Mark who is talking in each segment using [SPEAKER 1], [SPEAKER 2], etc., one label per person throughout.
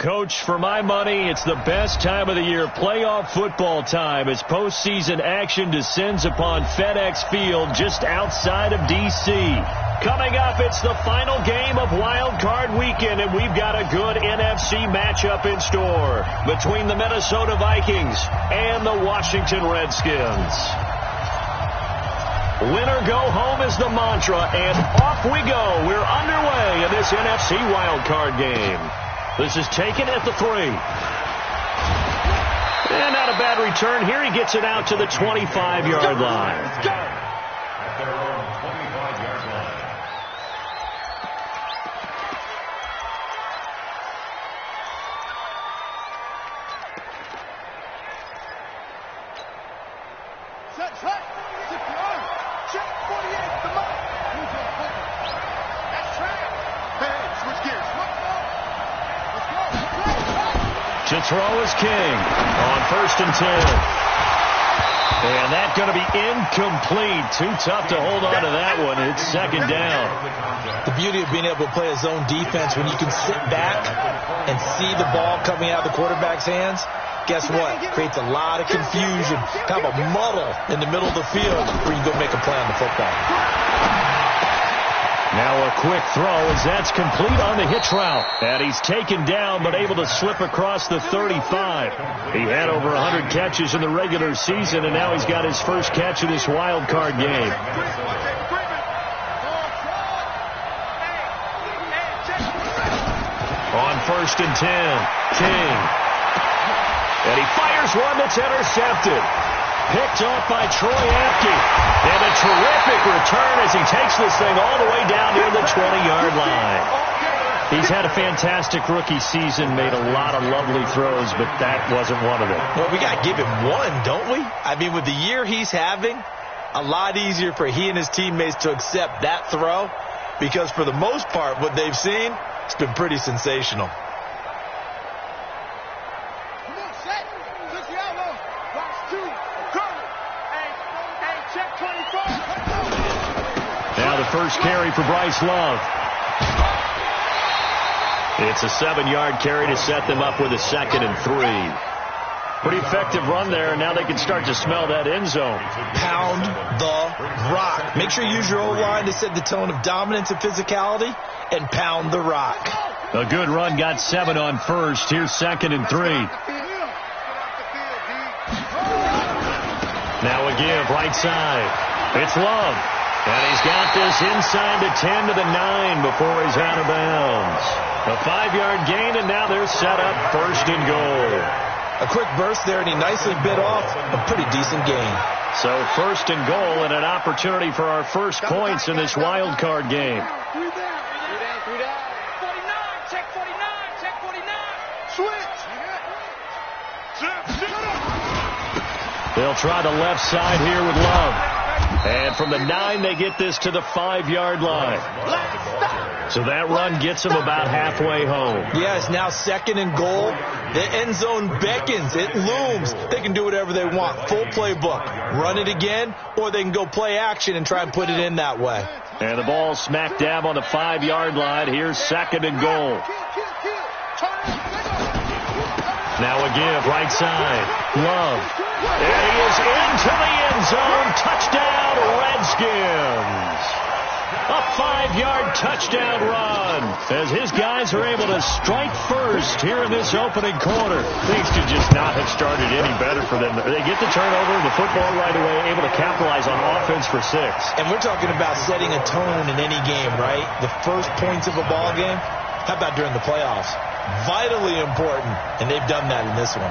[SPEAKER 1] Coach, for my money, it's the best time of the year, playoff football time, as postseason action descends upon FedEx Field just outside of D.C. Coming up, it's the final game of Wild Card Weekend, and we've got a good NFC matchup in store between the Minnesota Vikings and the Washington Redskins. Winner go home is the mantra, and off we go. We're underway in this NFC Wild Card game. This is taken at the 3. And not a bad return here. He gets it out to the 25-yard line.
[SPEAKER 2] At their own 25-yard line.
[SPEAKER 3] Set. Check 48. The mark. That's track. Hey, switch gears.
[SPEAKER 1] To throw is King on 1st and 10. And that's going to be incomplete. Too tough to hold on to that one. It's 2nd down.
[SPEAKER 4] The beauty of being able to play a zone defense, when you can sit back and see the ball coming out of the quarterback's hands, guess what? Creates a lot of confusion, kind of a muddle in the middle of the field where you go make a play on the football.
[SPEAKER 1] Now a quick throw as that's complete on the hitch route. And he's taken down but able to slip across the 35. He had over 100 catches in the regular season, and now he's got his first catch in this wild card game. On 1st and 10, King. And he fires one that's intercepted. Picked off by Troy Apke. And a terrific return as he takes this thing all the way down near the 20-yard line. He's had a fantastic rookie season, made a lot of lovely throws, but that wasn't one of them.
[SPEAKER 4] Well, we got to give him one, don't we? I mean, with the year he's having, a lot easier for he and his teammates to accept that throw, because for the most part, what they've seen, it's been pretty sensational.
[SPEAKER 1] Now the first carry for Bryce Love. It's a 7-yard carry to set them up with a 2nd and 3. Pretty effective run there, and now they can start to smell that end zone.
[SPEAKER 4] Pound the rock. Make sure you use your O-line to set the tone of dominance and physicality, and pound the rock.
[SPEAKER 1] A good run, got 7 on 1st. Here's 2nd and 3. Now a give, right side. It's Love. And he's got this inside the 10 to the 9 before he's out of bounds. A 5-yard gain, and now they're set up 1st and goal.
[SPEAKER 4] A quick burst there, and he nicely bit off a pretty decent gain.
[SPEAKER 1] So 1st and goal, and an opportunity for our first points in this wild card game.
[SPEAKER 3] Check 49. Switch.
[SPEAKER 1] They'll try the left side here with Love. And from the 9, they get this to the 5-yard line. So that run gets them about halfway home.
[SPEAKER 4] Yeah, it's now 2nd and goal. The end zone beckons. It looms. They can do whatever they want. Full playbook. Run it again, or they can go play action and try and put it in that way.
[SPEAKER 1] And the ball smack dab on the 5-yard line. Here's 2nd and goal. Now a give, right side. Love. And he is into the end zone. Touchdown, Redskins. A 5-yard touchdown run as his guys are able to strike first here in this opening quarter. Things could just not have started any better for them. They get the turnover, the football right away, able to capitalize on offense for 6.
[SPEAKER 4] And we're talking about setting a tone in any game, right? The first points of a ball game. How about during the playoffs? Vitally important, and they've done that in this one.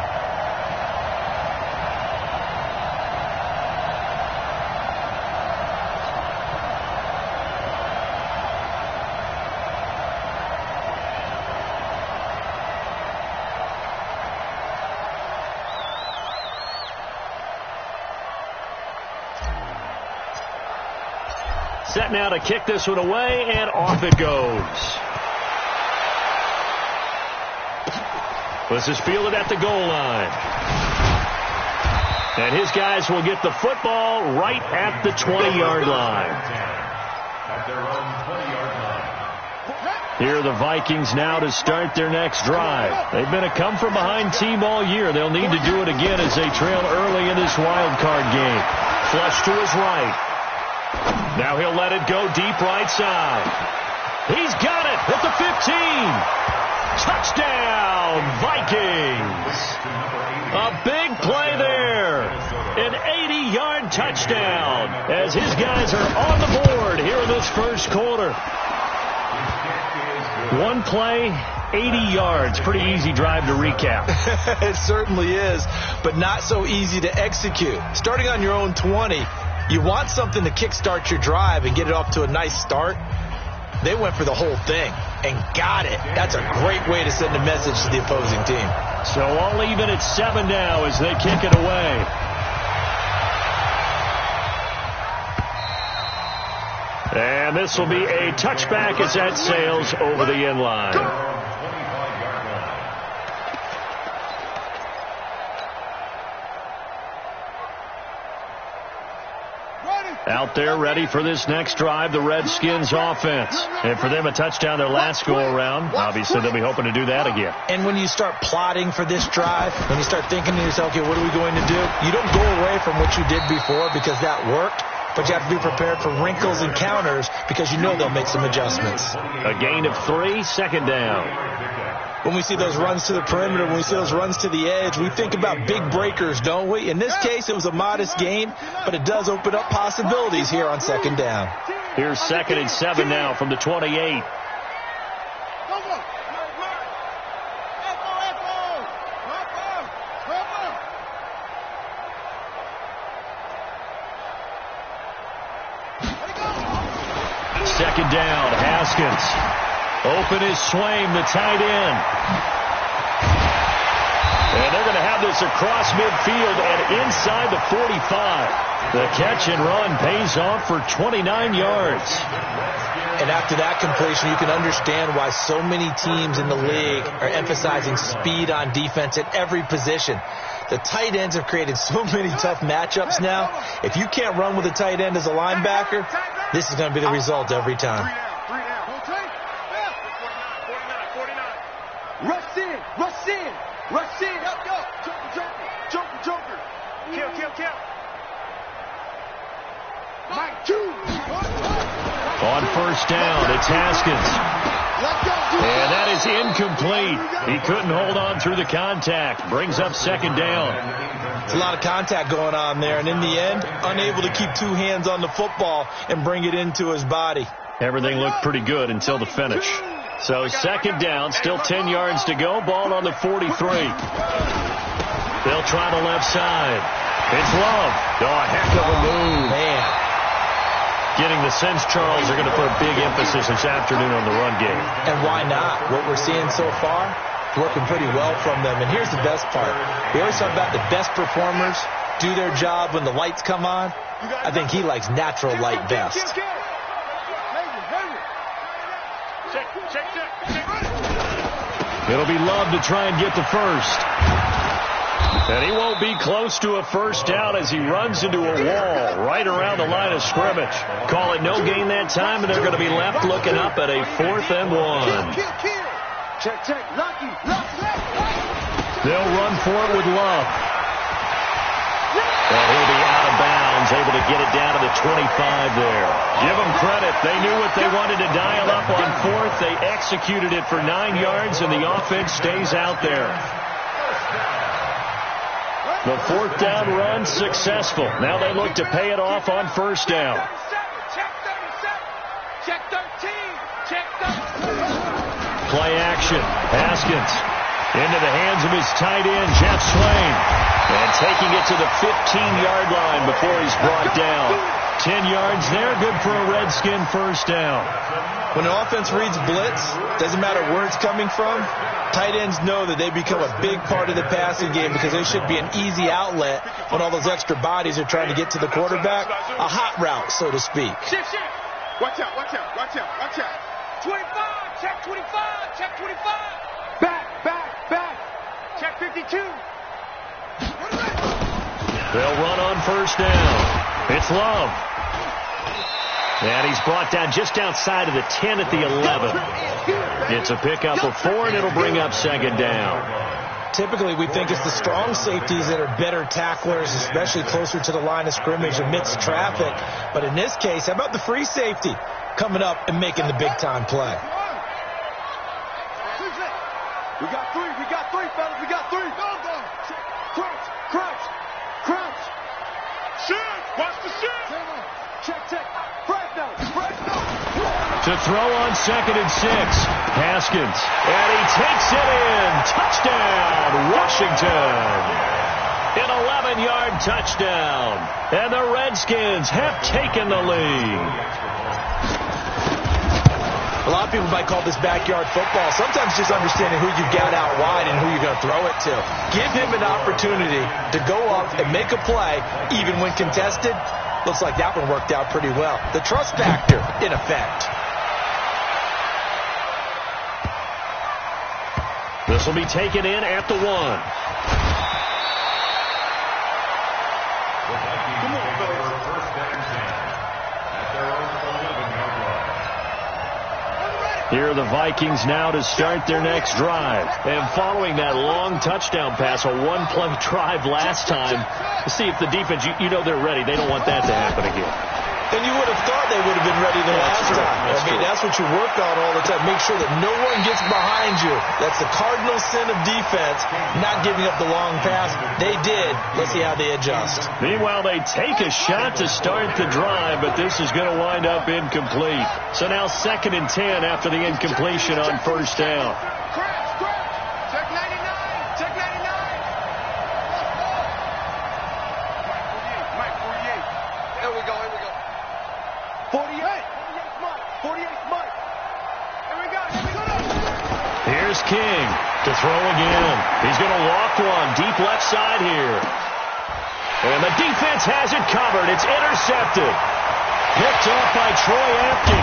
[SPEAKER 1] Set now to kick this one away, and off it goes. This is fielded at the goal line. And his guys will get the football right at the 20-yard line.
[SPEAKER 2] At their own 20-yard line.
[SPEAKER 1] Here are the Vikings now to start their next drive. They've been a come-from-behind team all year. They'll need to do it again as they trail early in this wild card game. Flush to his right. Now he'll let it go deep right side. He's got it at the 15. Touchdown, Vikings. A big play there. An 80-yard touchdown as his guys are on the board here in this first quarter. One play, 80 yards. Pretty easy drive to recap.
[SPEAKER 4] It certainly is, but not so easy to execute. Starting on your own 20, you want something to kickstart your drive and get it off to a nice start. They went for the whole thing and got it. That's a great way to send a message to the opposing team.
[SPEAKER 1] So all even at 7 now as they kick it away. And this will be a touchback as that sails over the end line. Out there ready for this next drive, the Redskins offense. And for them, a touchdown their last go-around. Obviously, they'll be hoping to do that again.
[SPEAKER 4] And when you start plotting for this drive, when you start thinking to yourself, okay, what are we going to do? You don't go away from what you did before because that worked. But you have to be prepared for wrinkles and counters because you know they'll make some adjustments.
[SPEAKER 1] A gain of 3, second down.
[SPEAKER 4] When we see those runs to the perimeter, when we see those runs to the edge, we think about big breakers, don't we? In this case, it was a modest gain, but it does open up possibilities here on second down.
[SPEAKER 1] Here's 2nd and 7 now from the 28. Second down, Haskins. Open is Swaim, the tight end. And they're going to have this across midfield and inside the 45. The catch and run pays off for 29 yards.
[SPEAKER 4] And after that completion, you can understand why so many teams in the league are emphasizing speed on defense at every position. The tight ends have created so many tough matchups now. If you can't run with a tight end as a linebacker, this is going to be the result every time.
[SPEAKER 3] Rush in, rush in, rush in, up, go, joker. Kill. Mike, 2.
[SPEAKER 1] On first down, it's Haskins. And that is incomplete. He couldn't hold on through the contact. Brings up second down.
[SPEAKER 4] It's a lot of contact going on there, and in the end, unable to keep 2 hands on the football and bring it into his body.
[SPEAKER 1] Everything looked pretty good until the finish. So second down, still 10 yards to go. Ball on the 43. They'll try the left side. It's Love. Oh, a heck of a move.
[SPEAKER 4] Man.
[SPEAKER 1] Getting the sense Charles are going to put a big emphasis this afternoon on the run game.
[SPEAKER 4] And why not? What we're seeing so far, working pretty well from them. And here's the best part. We always talk about the best performers do their job when the lights come on. I think he likes natural light best.
[SPEAKER 1] It'll be Love to try and get the first. And he won't be close to a first down as he runs into a wall right around the line of scrimmage. Call it no gain that time, and they're going to be left looking up at a 4th and 1.
[SPEAKER 3] Check, lucky.
[SPEAKER 1] They'll run for it with Love. And he'll be out of bounds, able to get it down to the 25 there. Give them credit. They knew what they wanted to dial up on 4th. They executed it for 9 yards, and the offense stays out there. The 4th down run successful. Now they look to pay it off on first down.
[SPEAKER 3] Check 13.
[SPEAKER 1] Play action. Haskins into the hands of his tight end, Jeff Swaim. And taking it to the 15-yard line before he's brought down. 10 yards there, good for a Redskin first down.
[SPEAKER 4] When an offense reads blitz, doesn't matter where it's coming from, tight ends know that they become a big part of the passing game because they should be an easy outlet when all those extra bodies are trying to get to the quarterback. A hot route, so to speak.
[SPEAKER 3] Shift. Watch out. 25, check 25. Back. Check 52.
[SPEAKER 1] They'll run on first down. It's Love. And he's brought down just outside of the 10 at the 11. It's a pickup of 4, and it'll bring up second down.
[SPEAKER 4] Typically, we think it's the strong safeties that are better tacklers, especially closer to the line of scrimmage amidst traffic. But in this case, how about the free safety coming up and making the big-time play?
[SPEAKER 3] We got three, fellas. We got three. Crouch.
[SPEAKER 2] Shift. Watch the shift.
[SPEAKER 3] Check. Fresno.
[SPEAKER 1] To throw on 2nd and 6. Haskins. And he takes it in. Touchdown, Washington. An 11-yard touchdown. And the Redskins have taken the lead.
[SPEAKER 4] A lot of people might call this backyard football. Sometimes just understanding who you've got out wide and who you're going to throw it to. Give him an opportunity to go up and make a play, even when contested. Looks like that one worked out pretty well. The trust factor in effect.
[SPEAKER 1] This will be taken in at the 1. Here are the Vikings now to start their next drive. And following that long touchdown pass, a one-play drive last time, to see if the defense, you know they're ready. They don't want that to happen again.
[SPEAKER 4] And you would have thought they would have been ready the last time. That's what you work on all the time. Make sure that no one gets behind you. That's the cardinal sin of defense, not giving up the long pass. They did. Let's see how they adjust.
[SPEAKER 1] Meanwhile, they take a shot to start the drive, but this is going to wind up incomplete. So now 2nd and 10 after the incompletion on 1st down.
[SPEAKER 3] Check 99. Check 99. Mike, 48. Here we go. 48. 48's Mike. Here we go.
[SPEAKER 1] Here's King to throw again. He's going to walk one deep left side here. And the defense has it covered. It's intercepted. Picked off by Troy Apke.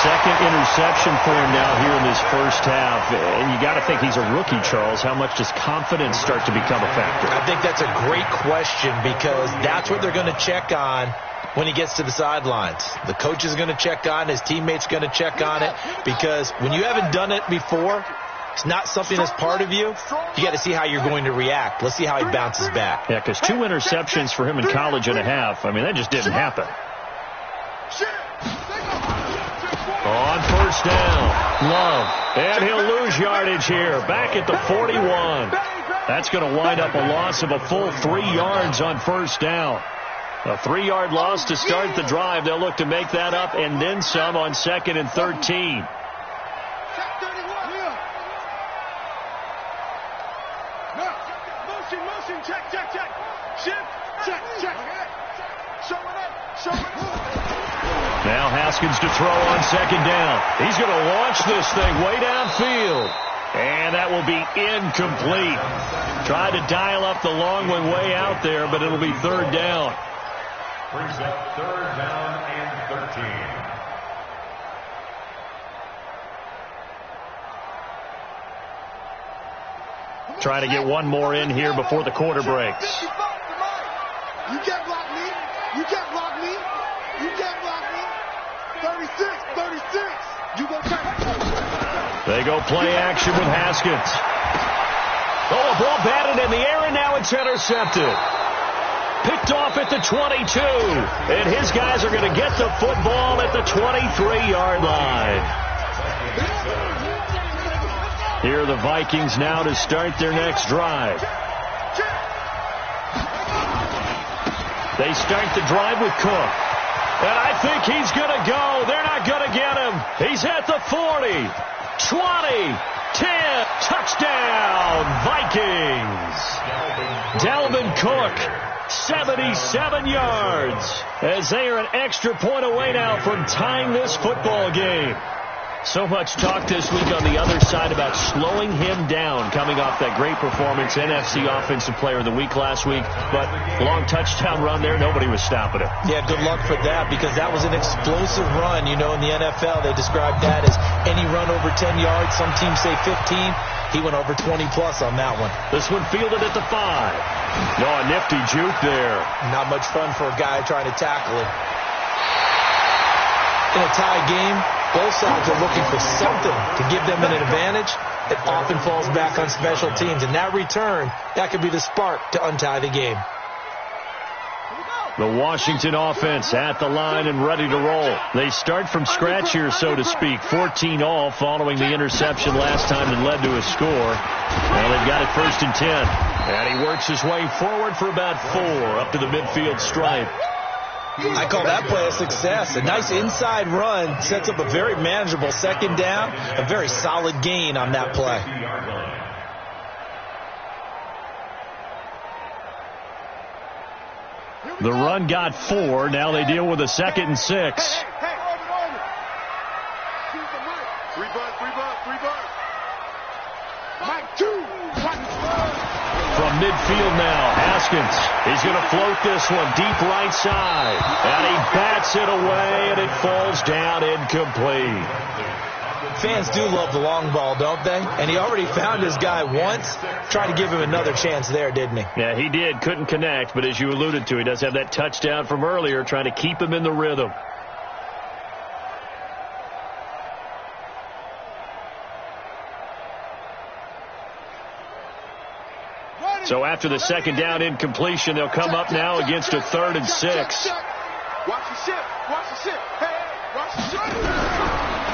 [SPEAKER 1] Second interception for him now here in this first half. And you got to think he's a rookie, Charles. How much does confidence start to become a factor?
[SPEAKER 4] I think that's a great question because that's what they're going to check on when he gets to the sidelines. The coach is going to check on it. His teammates going to check on it because when you haven't done it before, it's not something that's part of you. You got to see how you're going to react. Let's see how he bounces back.
[SPEAKER 1] Yeah, because 2 interceptions for him in college and a half. I mean, that just didn't happen. On 1st down, Love. And he'll lose yardage here. Back at the 41. That's going to wind up a loss of a full 3 yards on 1st down. A 3-yard loss to start the drive. They'll look to make that up and then some on 2nd and 13.
[SPEAKER 3] Motion, check. Shift, check. Show it up.
[SPEAKER 1] Now Haskins to throw on 2nd down. He's going to launch this thing way downfield. And that will be incomplete. Tried to dial up the long one way out there, but it'll be 3rd down.
[SPEAKER 2] Brings up 3rd down and 13.
[SPEAKER 1] Trying to get one more in here before the quarter breaks.
[SPEAKER 3] You can't block me. 36. You go try.
[SPEAKER 1] They go play action with Haskins. Oh, a ball batted in the air, and now it's intercepted. Picked off at the 22. And his guys are going to get the football at the 23-yard line. Here are the Vikings now to start their next drive. They start the drive with Cook. And I think he's going to go. They're not going to get him. He's at the 40, 20, 10. Touchdown, Vikings. Dalvin Cook, 77 yards. As they are an extra point away now from tying this football game. So much talk this week on the other side about slowing him down coming off that great performance, NFC Offensive Player of the Week last week. But long touchdown run there, nobody was stopping him. Yeah, good luck for that because that was an explosive run. You know, in the NFL, they describe that as any run over 10 yards. Some teams say 15. He went over 20-plus on that one. This one fielded at the 5. No, a nifty juke there. Not much fun for a guy trying to tackle it.
[SPEAKER 4] In a tie game, both sides are looking for something to give them an advantage. It often falls back on special teams. And that return, that could be the spark to untie the game.
[SPEAKER 1] The Washington offense at the line and ready to roll. They start from scratch here, so to speak. 14 all following the interception last time that led to a score. Now they've got it 1st and 10. And he works his way forward for about 4 up to the midfield stripe.
[SPEAKER 4] I call that play a success. A nice inside run sets up a very manageable 2nd down. A very solid gain on that play.
[SPEAKER 1] The run got 4. Now they deal with a 2nd and 6.
[SPEAKER 3] Hey. 3 bucks. Mike, 2.
[SPEAKER 1] From midfield now, Haskins. He's going to float this one deep right side. And he bats it away, and it falls down incomplete.
[SPEAKER 4] Fans do love the long ball, don't they? And he already found his guy once. Tried to give him another chance there, didn't he?
[SPEAKER 1] Yeah, he did. Couldn't connect, but as you alluded to, he does have that touchdown from earlier, trying to keep him in the rhythm. So after the 2nd down incompletion, they'll come up now against a 3rd and 6.
[SPEAKER 3] Watch the ship. Hey, watch the ship.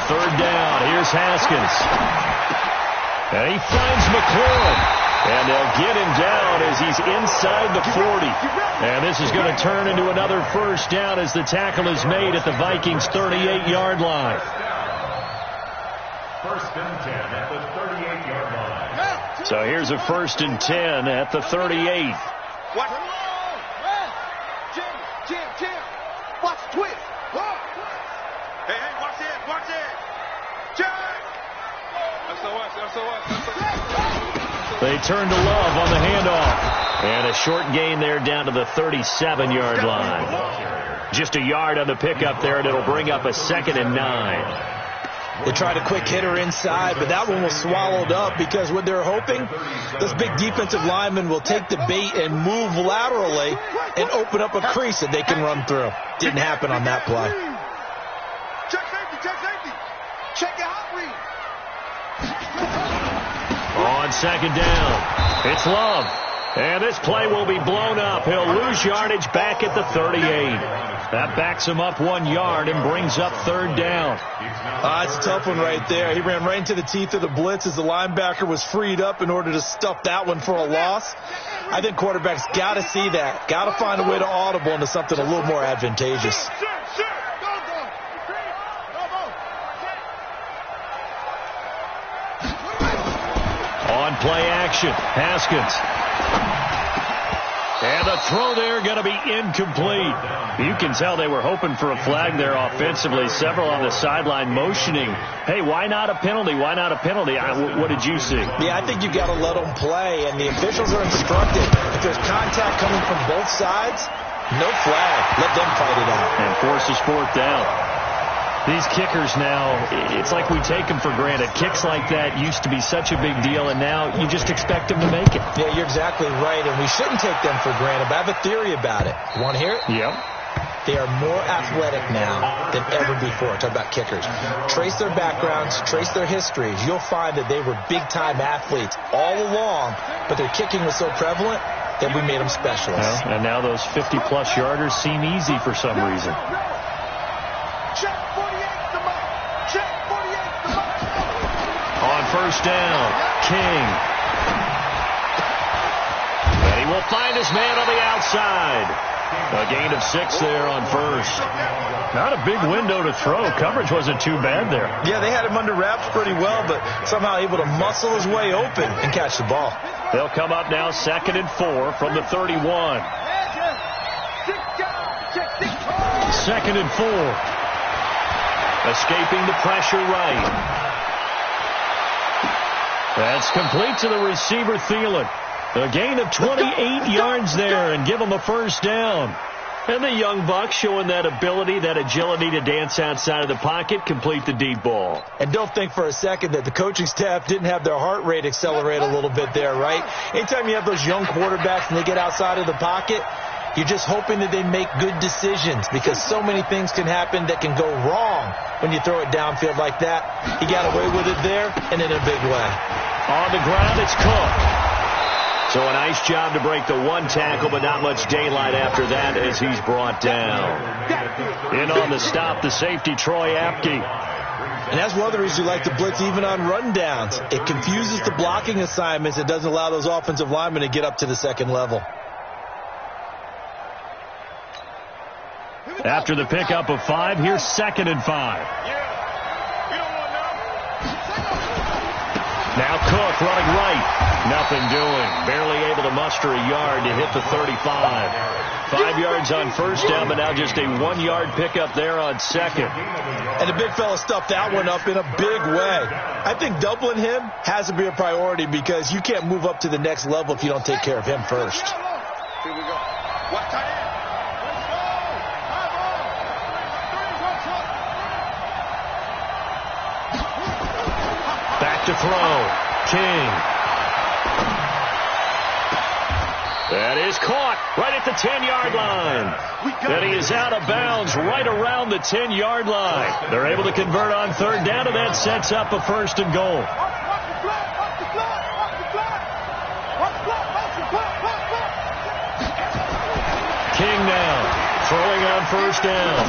[SPEAKER 1] 3rd down. Here's Haskins. And he finds McLaurin. And they'll get him down as he's inside the 40. And this is going to turn into another 1st down as the tackle is made at the Vikings' 38-yard line.
[SPEAKER 2] 1st and 10 at the 38-yard line.
[SPEAKER 1] So here's a 1st and 10 at the 38.
[SPEAKER 3] Watch. Jim. Watch the twist. Hey, watch it. Jim.
[SPEAKER 1] They turn to Love on the handoff. And a short gain there down to the 37-yard line. Just a yard on the pickup there, and it'll bring up a 2nd and 9.
[SPEAKER 4] They tried a quick hitter inside, but that one was swallowed up because what they're hoping, those big defensive linemen will take the bait and move laterally and open up a crease that they can run through. Didn't happen on that play.
[SPEAKER 3] Check safety. Check your hot read.
[SPEAKER 1] On 2nd down, it's Love. And this play will be blown up. He'll lose yardage back at the 38. That backs him up 1 yard and brings up 3rd down.
[SPEAKER 4] It's a tough one right there. He ran right into the teeth of the blitz as the linebacker was freed up in order to stuff that one for a loss. I think quarterbacks got to see that. Got to find a way to audible into something a little more advantageous.
[SPEAKER 1] On play action, Haskins. And the throw there going to be incomplete. You can tell they were hoping for a flag there offensively. Several on the sideline motioning, hey, why not a penalty? Why not a penalty? What did you see?
[SPEAKER 4] Yeah, I think you've got to let them play, and the officials are instructed. If there's contact coming from both sides, no flag. Let them fight it out.
[SPEAKER 1] And forces 4th down. These kickers now, it's like we take them for granted. Kicks like that used to be such a big deal, and now you just expect them to make it.
[SPEAKER 4] Yeah, you're exactly right, and we shouldn't take them for granted, but I have a theory about it. You want to hear it?
[SPEAKER 1] Yep.
[SPEAKER 4] They are more athletic now than ever before. Talk about kickers. Trace their backgrounds, trace their histories. You'll find that they were big-time athletes all along, but their kicking was so prevalent that we made them specialists.
[SPEAKER 1] Well, and now those 50-plus yarders seem easy for some reason. On 1st down, King. And he will find his man on the outside. A gain of 6 there on 1st. Not a big window to throw. Coverage wasn't too bad there.
[SPEAKER 4] Yeah, they had him under wraps pretty well, but somehow able to muscle his way open and catch the ball.
[SPEAKER 1] They'll come up now 2nd and 4 from the 31. 2nd and 4. Escaping the pressure right. That's complete to the receiver, Thielen. A gain of 28 yards there and give him a 1st down. And the young buck showing that ability, that agility to dance outside of the pocket, complete the deep ball.
[SPEAKER 4] And don't think for a second that the coaching staff didn't have their heart rate accelerate a little bit there, right? Anytime you have those young quarterbacks and they get outside of the pocket, You're just hoping that they make good decisions because so many things can happen that can go wrong when you throw it downfield like that. He got away with it there and in a big way.
[SPEAKER 1] On the ground, it's Cook. So a nice job to break the one tackle, but not much daylight after that as he's brought down. In on the stop, the safety, Troy Apke.
[SPEAKER 4] And that's one of the reasons you like to blitz even on rundowns. It confuses the blocking assignments. It doesn't allow those offensive linemen to get up to the second level.
[SPEAKER 1] After the pickup of 5, here's 2nd and 5. Now Cook running right. Nothing doing. Barely able to muster a yard to hit the 35. 5 yards on first down, but now just a 1-yard pickup there on second.
[SPEAKER 4] And the big fella stuffed that one up in a big way. I think doubling him has to be a priority because you can't move up to the next level if you don't take care of him first.
[SPEAKER 3] Here we go. What time?
[SPEAKER 1] Back to throw. King. That is caught right at the 10-yard line. And he is out of bounds right around the 10-yard line. They're able to convert on third down, and that sets up a 1st and goal. King now throwing on first down.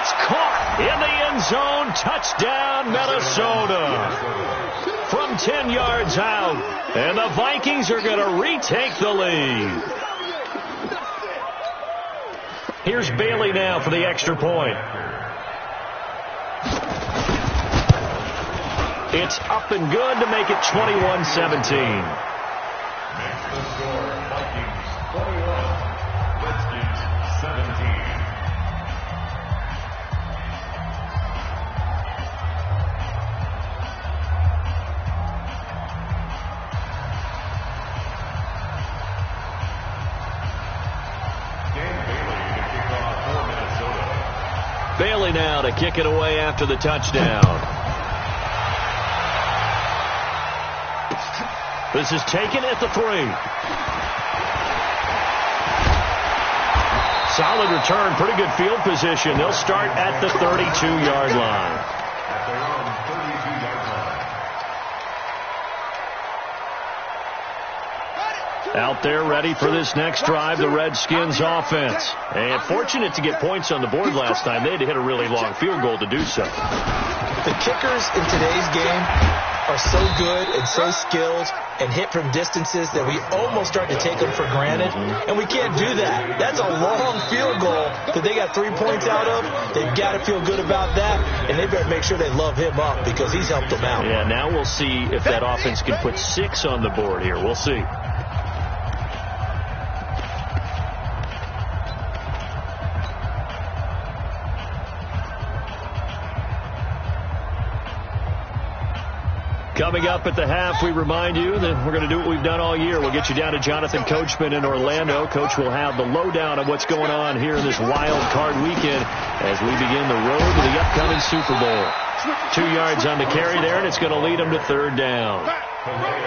[SPEAKER 1] It's caught in the end zone. Touchdown, Minnesota. From 10 yards out. And the Vikings are going to retake the lead. Here's Bailey now for the extra point. It's up and good to make it 21-17.
[SPEAKER 2] Vikings 21, Redskins 17.
[SPEAKER 1] Bailey now to kick it away after the touchdown. This is taken at the 3. Solid return, pretty good field position. They'll start at the 32-yard line.
[SPEAKER 2] At their own 32-yard line.
[SPEAKER 1] Out there ready for this next drive, the Redskins offense. And fortunate to get points on the board last time. They had to hit a really long field goal to do so.
[SPEAKER 4] The kickers in today's game are so good and so skilled and hit from distances that we almost start to take them for granted. And we can't do that. That's a long field goal that they got 3 points out of. They've got to feel good about that. And they better make sure they love him up because he's helped them out.
[SPEAKER 1] Yeah, now we'll see if that offense can put 6 on the board here. We'll see. Coming up at the half, we remind you that we're going to do what we've done all year. We'll get you down to Jonathan Coachman in Orlando. Coach will have the lowdown of what's going on here in this wild card weekend as we begin the road to the upcoming Super Bowl. 2 yards on the carry there, and it's going to lead them to third down.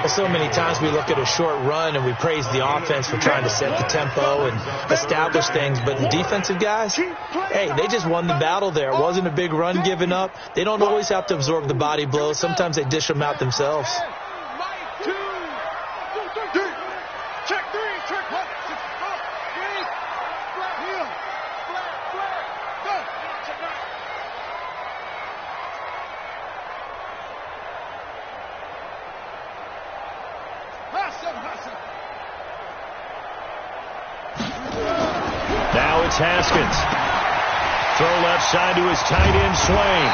[SPEAKER 4] So many times we look at a short run and we praise the offense for trying to set the tempo and establish things. But the defensive guys, hey, they just won the battle there. It wasn't a big run given up. They don't always have to absorb the body blows. Sometimes they dish them out themselves.
[SPEAKER 1] Now it's Haskins. Throw left side to his tight end, Swain.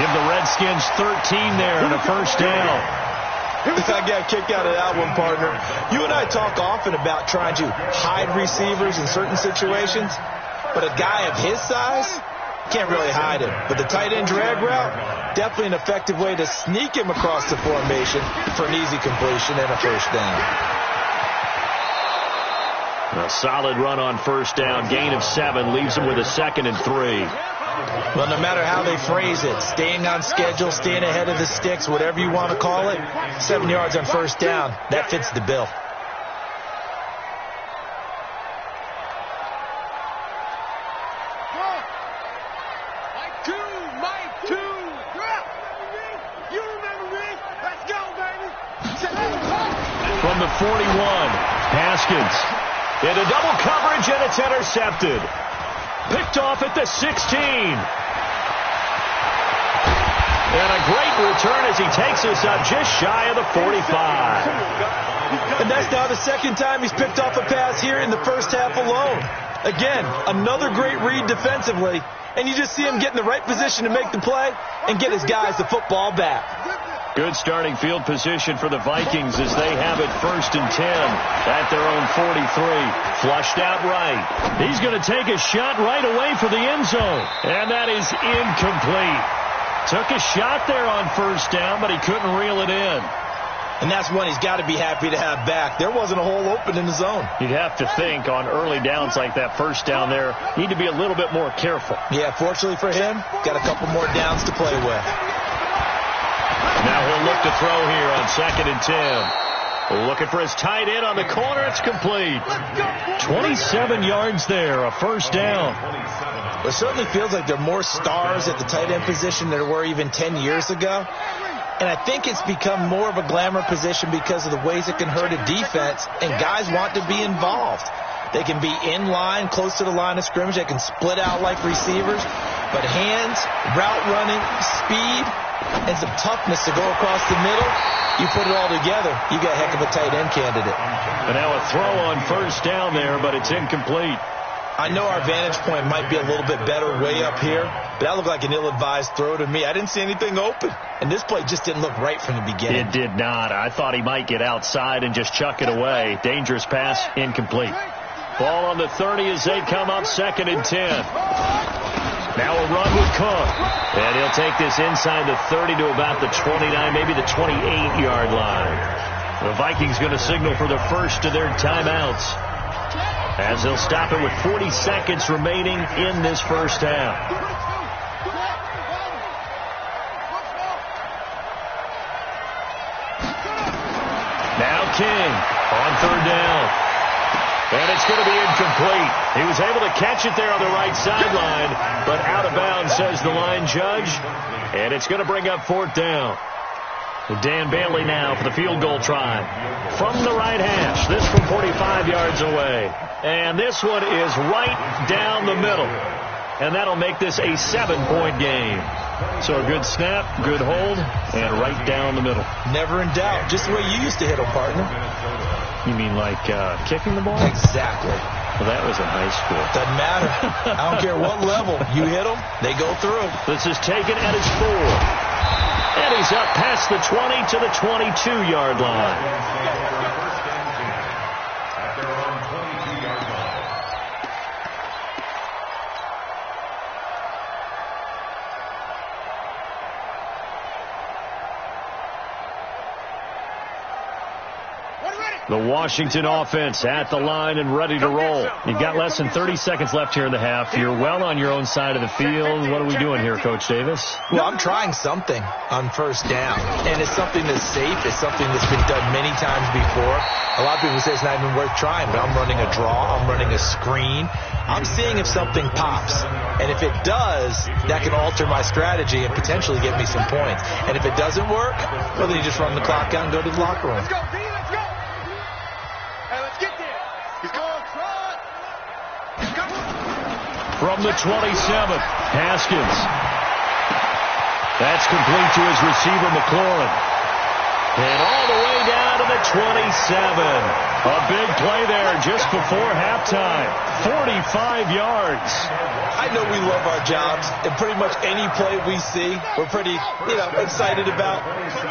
[SPEAKER 1] Give the Redskins 13 there and a first down.
[SPEAKER 4] I got a kick out of that one, partner. You and I talk often about trying to hide receivers in certain situations, but a guy of his size can't really hide him. But the tight end drag route, definitely an effective way to sneak him across the formation for an easy completion and a first down.
[SPEAKER 1] A solid run on first down. Gain of 7 leaves them with a 2nd and 3.
[SPEAKER 4] Well, no matter how they phrase it, staying on schedule, staying ahead of the sticks, whatever you want to call it, 7 yards on first down, that fits the bill.
[SPEAKER 1] from the 41. Haskins into double coverage, and it's intercepted. Picked off at the 16. And a great return as he takes us up just shy of the 45.
[SPEAKER 4] And that's now the second time he's picked off a pass here in the first half alone. Again, another great read defensively, and you just see him get in the right position to make the play and get his guys the football back.
[SPEAKER 1] Good starting field position for the Vikings as they have it 1st and 10 at their own 43. Flushed out right. He's going to take a shot right away for the end zone. And that is incomplete. Took a shot there on 1st down, but he couldn't reel it in.
[SPEAKER 4] And that's one he's got to be happy to have back. There wasn't a hole open in the zone.
[SPEAKER 1] You'd have to think on early downs like that 1st down there, need to be a little bit more careful.
[SPEAKER 4] Yeah, fortunately for him, got a couple more downs to play with.
[SPEAKER 1] Now he'll look to throw here on 2nd and 10. Looking for his tight end on the corner. It's complete. 27 yards there, a 1st down.
[SPEAKER 4] It certainly feels like there are more stars at the tight end position than there were even 10 years ago. And I think it's become more of a glamour position because of the ways it can hurt a defense, and guys want to be involved. They can be in line, close to the line of scrimmage. They can split out like receivers. But hands, route running, speed, and some toughness to go across the middle, you put it all together, you got a heck of a tight end candidate.
[SPEAKER 1] And now a throw on 1st down there, but it's incomplete.
[SPEAKER 4] I know our vantage point might be a little bit better way up here, but that looked like an ill-advised throw to me. I didn't see anything open, and this play just didn't look right from the beginning.
[SPEAKER 1] It did not. I thought he might get outside and just chuck it away. Dangerous pass, incomplete. Ball on the 30 as they come up 2nd and 10. Now a run with Cook. And he'll take this inside the 30 to about the 29, maybe the 28-yard line. The Vikings going to signal for the first of their timeouts, as they'll stop it with 40 seconds remaining in this 1st half. Now King on 3rd down. And it's going to be incomplete. He was able to catch it there on the right sideline, but out of bounds, says the line judge. And it's going to bring up 4th down. Dan Bailey now for the field goal try. From the right hash, this from 45 yards away. And this one is right down the middle. And that'll make this a 7-point game. So a good snap, good hold, and right down the middle.
[SPEAKER 4] Never in doubt. Just the way you used to hit them, partner.
[SPEAKER 1] You mean like kicking the ball?
[SPEAKER 4] Exactly.
[SPEAKER 1] Well, that was in high school.
[SPEAKER 4] Doesn't matter. I don't care what level. You hit them, they go through.
[SPEAKER 1] This is taken at his 4. And he's up past the 20 to the 22-yard line. The Washington offense at the line and ready to roll. You've got less than 30 seconds left here in the half. You're well on your own side of the field. What are we doing here, Coach Davis?
[SPEAKER 4] Well, I'm trying something on 1st down, and it's something that's safe. It's something that's been done many times before. A lot of people say it's not even worth trying, but I'm running a draw. I'm running a screen. I'm seeing if something pops, and if it does, that can alter my strategy and potentially get me some points. And if it doesn't work, well, then you just run the clock out and go to the locker room.
[SPEAKER 1] From the 27th, Haskins. That's complete to his receiver, McLaurin. And all the way down to the 27. A big play there just before halftime. 45 yards.
[SPEAKER 4] I know we love our jobs, and pretty much any play we see, we're pretty, excited about.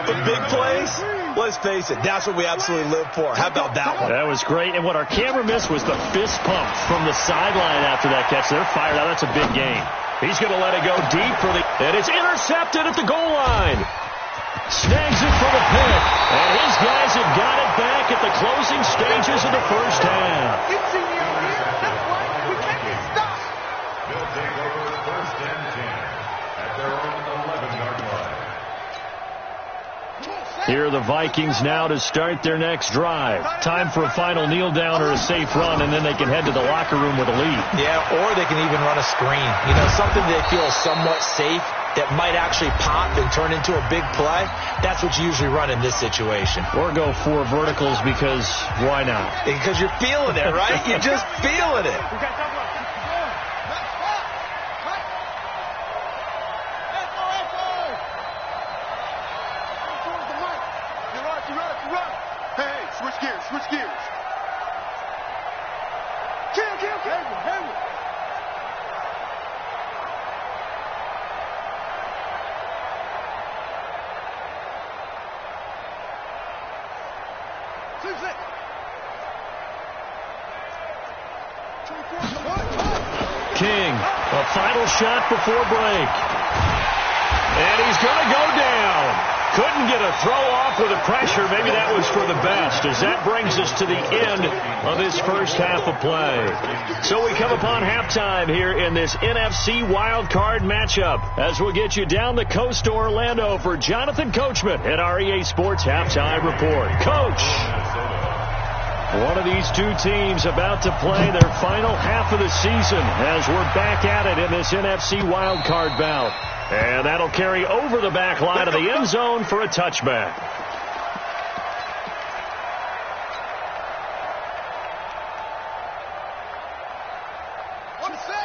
[SPEAKER 4] But big plays, let's face it, that's what we absolutely live for. How about that one?
[SPEAKER 1] That was great. And what our camera missed was the fist pump from the sideline after that catch. They're fired out. That's a big gain. He's going to let it go deep for the... And it's intercepted at the goal line. Snags it for the pick. And his guys have got it back at the closing stages of the 1st half.
[SPEAKER 3] It's in the area. That's right. We can't get stopped.
[SPEAKER 2] They'll take over 1st and 10 at their own 11-yard line.
[SPEAKER 1] Here are the Vikings now to start their next drive. Time for a final kneel down or a safe run, and then they can head to the locker room with a lead.
[SPEAKER 4] Yeah, or they can even run a screen. Something they feel somewhat safe that might actually pop and turn into a big play, that's what you usually run in this situation.
[SPEAKER 1] Or go 4 verticals because why not?
[SPEAKER 4] Because you're feeling it, right? You're just feeling it.
[SPEAKER 3] Switch gears. Hammer.
[SPEAKER 1] King, a final shot before break. And he's going to go down. Couldn't get a throw off with the pressure. Maybe that was for the best, as that brings us to the end of this first half of play. So we come upon halftime here in this NFC wildcard matchup, as we'll get you down the coast to Orlando for Jonathan Coachman at our EA Sports Halftime Report. Coach, one of these two teams about to play their final half of the season as we're back at it in this NFC wildcard bout. And that'll carry over the back line of the end zone for a touchback.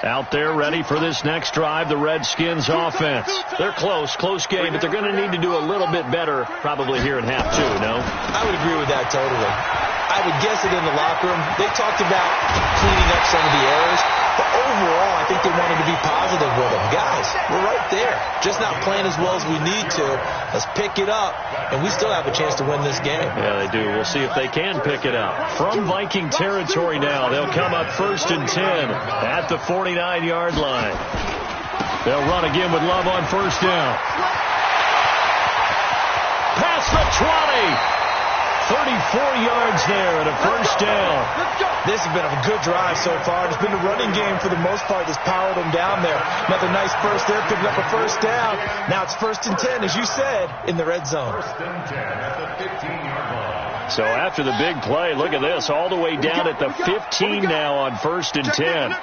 [SPEAKER 1] Out there ready for this next drive, the Redskins offense. They're close game, but they're going to need to do a little bit better probably here in half 2, no?
[SPEAKER 4] I would agree with that totally. I would guess it in the locker room. They talked about cleaning up some of the errors, but overall, I think they wanted to be positive with them. Guys, we're right there. Just not playing as well as we need to. Let's pick it up, and we still have a chance to win this game.
[SPEAKER 1] Yeah, they do. We'll see if they can pick it up. From Viking territory now, they'll come up 1st and 10 at the 49-yard line. They'll run again with Love on 1st down. Past the 20. 34 yards there and a 1st down.
[SPEAKER 4] This has been a good drive so far. It's been a running game for the most part that's powered them down there. Another nice burst there, picking up a 1st down. Now it's 1st and 10, as you said, in the red zone.
[SPEAKER 2] 1st and 10 at the 15-yard line.
[SPEAKER 1] So after the big play, look at this, all the way down at the 15 now on 1st and 10.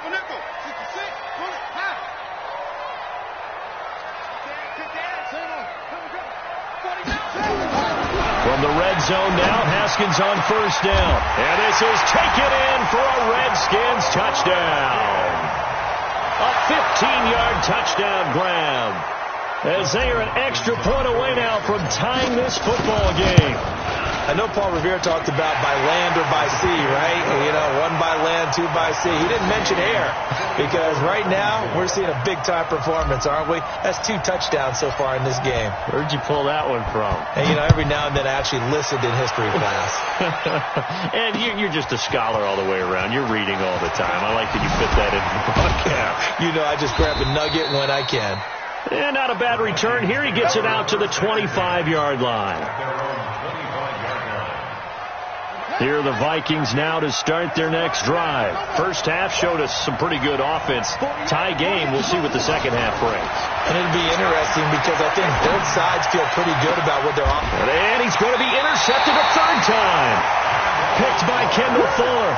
[SPEAKER 1] From the red zone now, Haskins on 1st down. And this is taken in for a Redskins touchdown. A 15-yard touchdown grab. As they are an extra point away now from tying this football game.
[SPEAKER 4] I know Paul Revere talked about by land or by sea, right? You know, 1 by land, 2 by sea. He didn't mention air because right now we're seeing a big-time performance, aren't we? That's 2 touchdowns so far in this game.
[SPEAKER 1] Where'd you pull that one from?
[SPEAKER 4] And, you know, every now and then I actually listened in history class.
[SPEAKER 1] And you're just a scholar all the way around. You're reading all the time. I like that you fit that in the broadcast.
[SPEAKER 4] You know, I just grab a nugget when I can.
[SPEAKER 1] And not a bad return. Here he gets it out to the 25-yard line. Here are the Vikings now to start their next drive. First half showed us some pretty good offense. Tie game. We'll see what the second half brings.
[SPEAKER 4] And it'll be interesting because I think both sides feel pretty good about what they're offering.
[SPEAKER 1] And he's going to be intercepted a 3rd time. Picked by Kendall Fuller.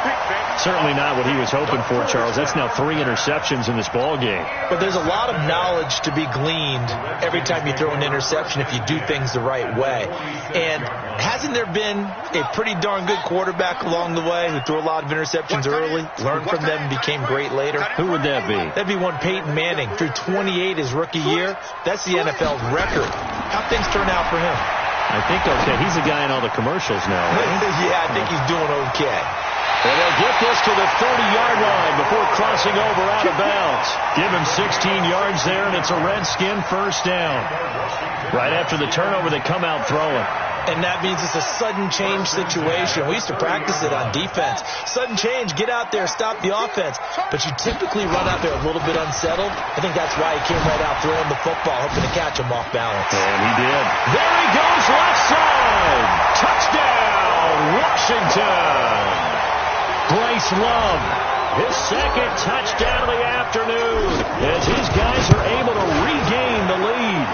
[SPEAKER 1] Certainly not what he was hoping for, Charles. That's now 3 interceptions in this ball game.
[SPEAKER 4] But there's a lot of knowledge to be gleaned every time you throw an interception if you do things the right way. And hasn't there been a pretty darn good quarterback along the way who threw a lot of interceptions early, learned from them, and became great later?
[SPEAKER 1] Who would that be?
[SPEAKER 4] That'd be one Peyton Manning. Threw 28 his rookie year. That's the NFL record. How'd things turn out for him?
[SPEAKER 1] I think okay. He's a guy in all the commercials now, right?
[SPEAKER 4] Yeah, I think he's doing okay.
[SPEAKER 1] And they'll get this to the 30-yard line before crossing over out of bounds. Give him 16 yards there, and it's a Redskin 1st down. Right after the turnover, they come out throwing.
[SPEAKER 4] And that means it's a sudden change situation. We used to practice it on defense. Sudden change, get out there, stop the offense. But you typically run out there a little bit unsettled. I think that's why he came right out throwing the football, hoping to catch him off balance.
[SPEAKER 1] And he did. There he goes, left side. Touchdown, Washington. Bryce Love, his 2nd touchdown of the afternoon, as his guys are able to regain the lead.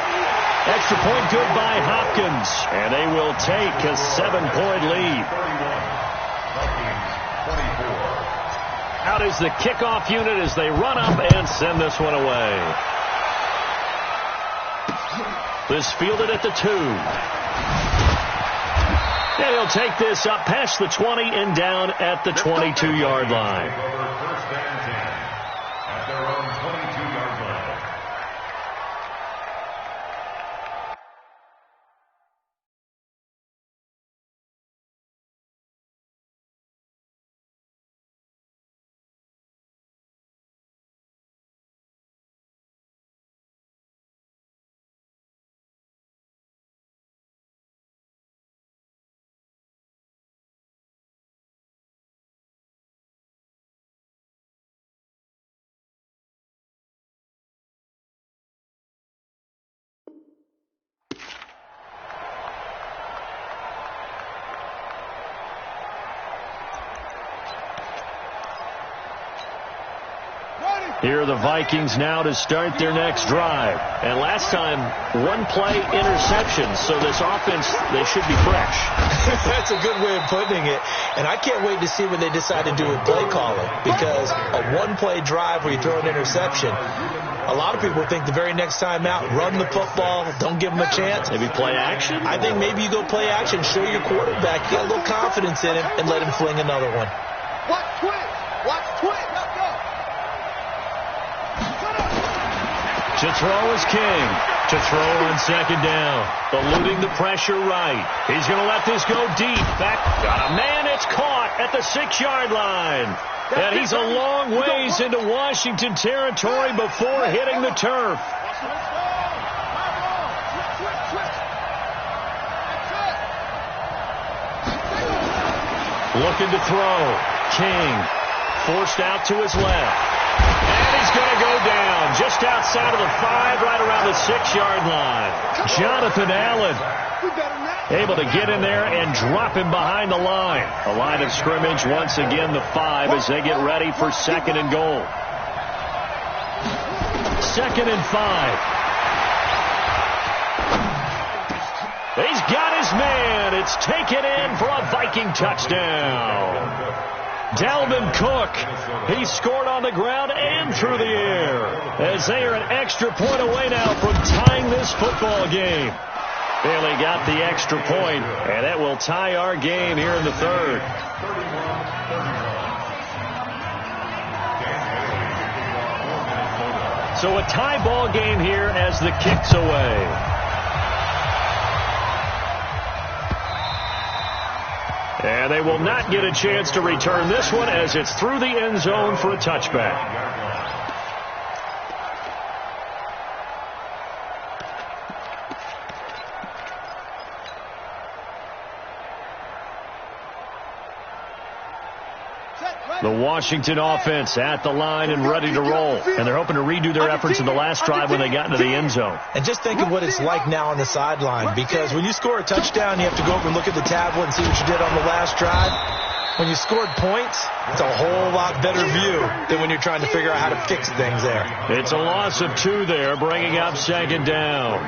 [SPEAKER 1] Extra point good by Hopkins, and they will take a 7-point lead. Out is the kickoff unit as they run up and send this one away. This fielded at the 2. And he'll take this up past the 20 and down at the 22-yard line.
[SPEAKER 2] First and 10 at their own 22-yard line.
[SPEAKER 1] Here are the Vikings now to start their next drive. And last time, one-play interception. So this offense, they should be fresh.
[SPEAKER 4] That's a good way of putting it. And I can't wait to see when they decide to do with play calling. Because a one-play drive where you throw an interception, a lot of people think the very next time out, run the football, don't give them a chance.
[SPEAKER 1] Maybe play action?
[SPEAKER 4] I think maybe you go play action, show your quarterback, get a little confidence in him, and let him fling another one.
[SPEAKER 3] Watch twitch. Watch twitch. Let's go.
[SPEAKER 1] To throw is King. To throw on second down. Eluding the pressure right. He's going to let this go deep. Back. Got a man. It's caught at the 6-yard line. And he's a long ways into Washington territory before hitting the turf. Looking to throw. King forced out to his left. And he's going to go down just outside of the 5, right around the 6-yard line. Jonathan Allen able to get in there and drop him behind the line. The line of scrimmage once again the 5 as they get ready for 2nd and goal. 2nd and 5. He's got his man. It's taken in for a Viking touchdown. Dalvin Cook, he scored on the ground and through the air as they are an extra point away now from tying this football game. Bailey got the extra point, and that will tie our game here in the 3rd. So a tie ball game here as the kick's away. And they will not get a chance to return this one as it's through the end zone for a touchback. The Washington offense at the line and ready to roll. And they're hoping to redo their efforts in the last drive when they got into the end zone.
[SPEAKER 4] And just think of what it's like now on the sideline. Because when you score a touchdown, you have to go over and look at the tablet and see what you did on the last drive. When you scored points, it's a whole lot better view than when you're trying to figure out how to fix things there.
[SPEAKER 1] It's a loss of 2 there, bringing up 2nd down.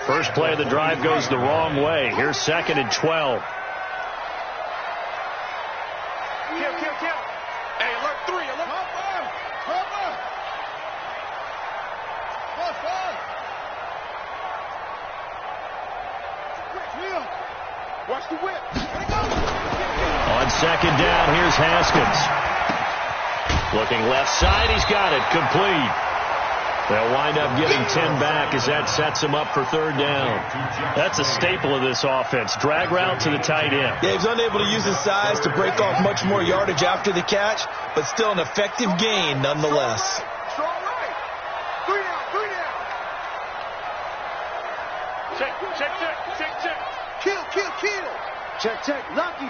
[SPEAKER 1] First play of the drive goes the wrong way. Here's 2nd and 12.
[SPEAKER 3] Hey, alert 3, alert 4. Watch the whip.
[SPEAKER 1] On 2nd down, here's Haskins. Looking left side, he's got it. Complete. They'll wind up getting 10 back as that sets him up for 3rd down. That's a staple of this offense. Drag route to the tight end.
[SPEAKER 4] Yeah, he's unable to use his size to break off much more yardage after the catch, but still an effective gain nonetheless.
[SPEAKER 3] Strong right. 3 down, 3 down. Check. Kill. Check. Lucky.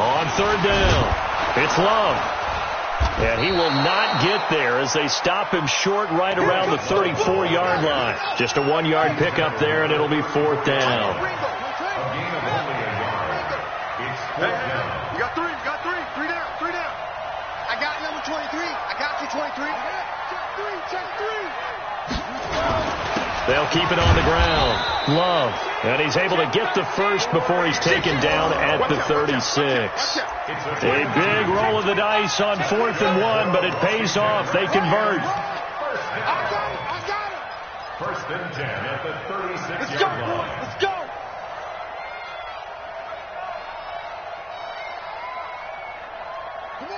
[SPEAKER 1] On 3rd down, it's Love. And he will not get there as they stop him short right around the 34-yard line. Just a 1-yard pickup there, and it'll be 4th down.
[SPEAKER 2] A gain of only a yard. It's 4th down.
[SPEAKER 3] You got 3. 3 down. I got number 23. I got you, 23. Check 3.
[SPEAKER 1] They'll keep it on the ground. Love. And he's able to get the first before he's taken down at the 36. A big roll of the dice on 4th and 1, but it pays off. They convert.
[SPEAKER 3] I got it.
[SPEAKER 2] First and 10 at the 36-yard
[SPEAKER 3] Let's go,
[SPEAKER 2] line.
[SPEAKER 3] boys. Let's go.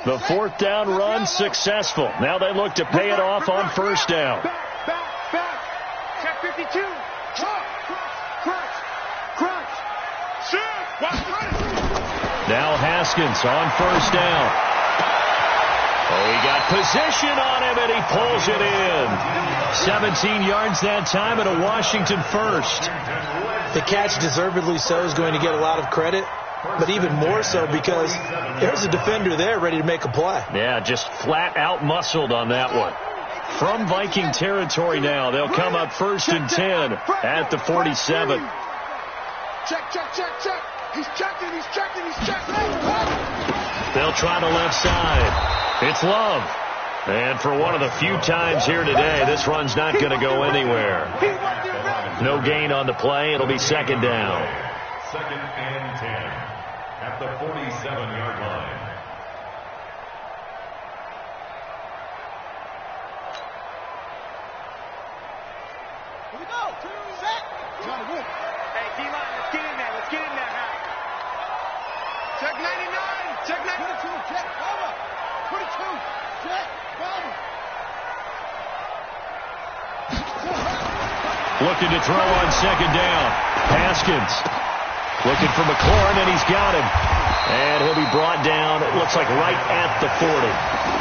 [SPEAKER 1] The fourth down run successful. Now they look to pay it off on first down.
[SPEAKER 3] Back. Check 52. Crunch.
[SPEAKER 1] Now Haskins on first down. Oh, he got position on him, and he pulls it in. 17 yards that time, and a Washington first.
[SPEAKER 4] The catch, deservedly so, is going to get a lot of credit, but even more so because there's a defender there ready to make a play.
[SPEAKER 1] Yeah, just flat out muscled on that one. From Viking territory now, they'll come up first and 10 at the 47.
[SPEAKER 3] Check. He's checking.
[SPEAKER 1] They'll try the left side. It's Love. And for one of the few times here today, this run's not going to go anywhere. No gain on the play. It'll be second down.
[SPEAKER 2] Second and 10 at the 47-yard line.
[SPEAKER 3] Here we go. Set. Hey, D-line, let's get in there. Check 99. Check 92. Check. Cover. 22. Check. Cover.
[SPEAKER 1] Looking to throw on second down. Haskins looking for McLaurin, and he's got him. And he'll be brought down, it looks like right at the 40.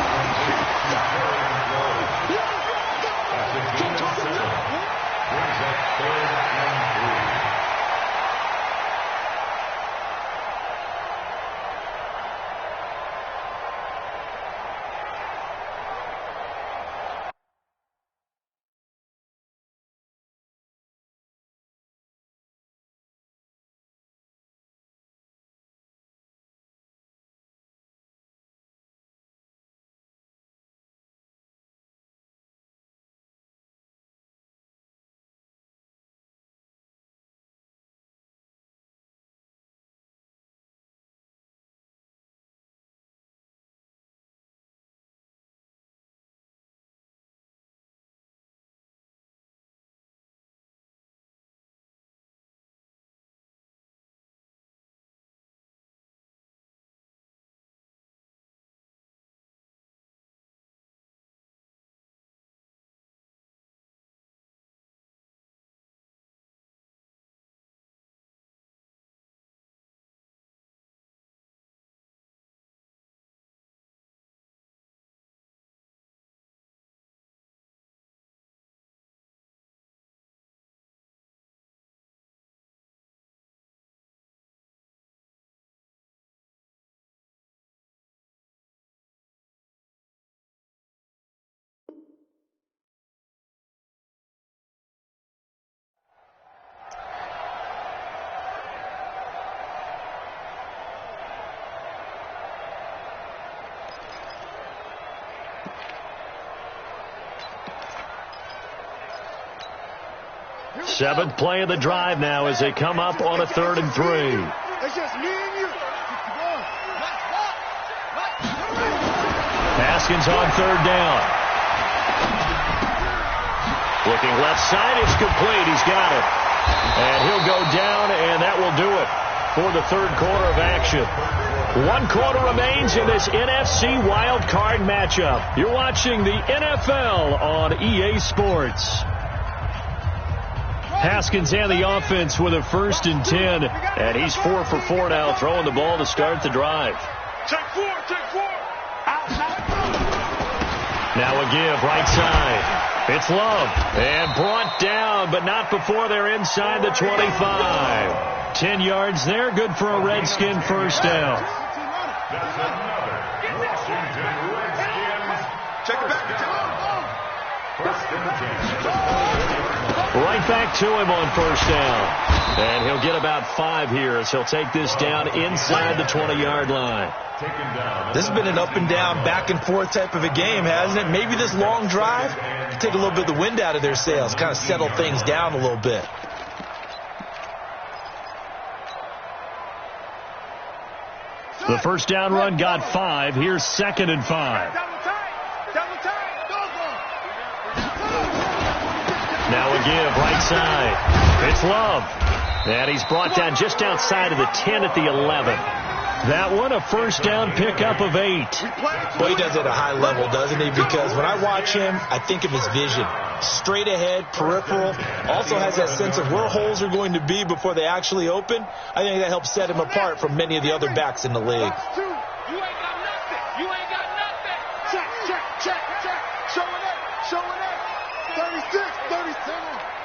[SPEAKER 1] Seventh play of the drive now as they come up on a 3rd and 3.
[SPEAKER 3] It's just me and you.
[SPEAKER 1] Haskins on 3rd down. Looking left side, it's complete. He's got it. And he'll go down, and that will do it for the 3rd quarter of action. 1 quarter remains in this NFC wild card matchup. You're watching the NFL on EA Sports. Haskins and the offense with a 1st and 10. And he's 4 for 4 now, throwing the ball to start the drive.
[SPEAKER 3] Take 4.
[SPEAKER 1] Now a give, right side. It's Love. And brought down, but not before they're inside the 25. 10 yards there, good for a Redskin first down.
[SPEAKER 2] That's another Washington Redskins.
[SPEAKER 3] Check it back.
[SPEAKER 2] First and 10.
[SPEAKER 1] Right back to him on first down. And he'll get about 5 here as he'll take this down inside the 20-yard line.
[SPEAKER 4] This has been an up and down, back and forth type of a game, hasn't it? Maybe this long drive can take a little bit of the wind out of their sails, kind of settle things down a little bit.
[SPEAKER 1] The first down run got 5. Here's 2nd and 5.
[SPEAKER 3] Double tight.
[SPEAKER 1] Now a give, right side. It's Love. And he's brought down just outside of the 10 at the 11. That one, a first down pickup of 8.
[SPEAKER 4] Well, he does it at a high level, doesn't he? Because when I watch him, I think of his vision. Straight ahead, peripheral. Also has that sense of where holes are going to be before they actually open. I think that helps set him apart from many of the other backs in the league.
[SPEAKER 3] You ain't got nothing. You ain't got nothing. Check, check, check, check. Showing up, showing up. 36, 37.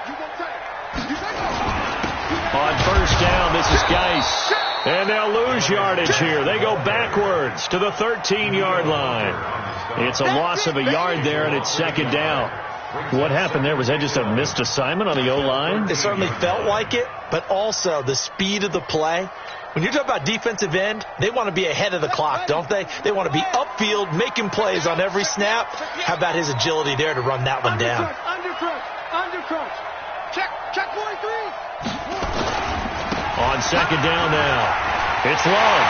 [SPEAKER 3] You gonna take it. You take it.
[SPEAKER 1] On first down, this is Geis. And they'll lose yardage here. They go backwards to the 13-yard line. It's a loss of a yard there, and it's second down. What happened there? Was that just a missed assignment on the O-line?
[SPEAKER 4] It certainly felt like it, but also the speed of the play. When you're talking about defensive end, they want to be ahead of the clock, don't they? They want to be upfield, making plays on every snap. How about his agility there to run that one down?
[SPEAKER 3] Undercrunch. Check 43.
[SPEAKER 1] On second down now, it's Love.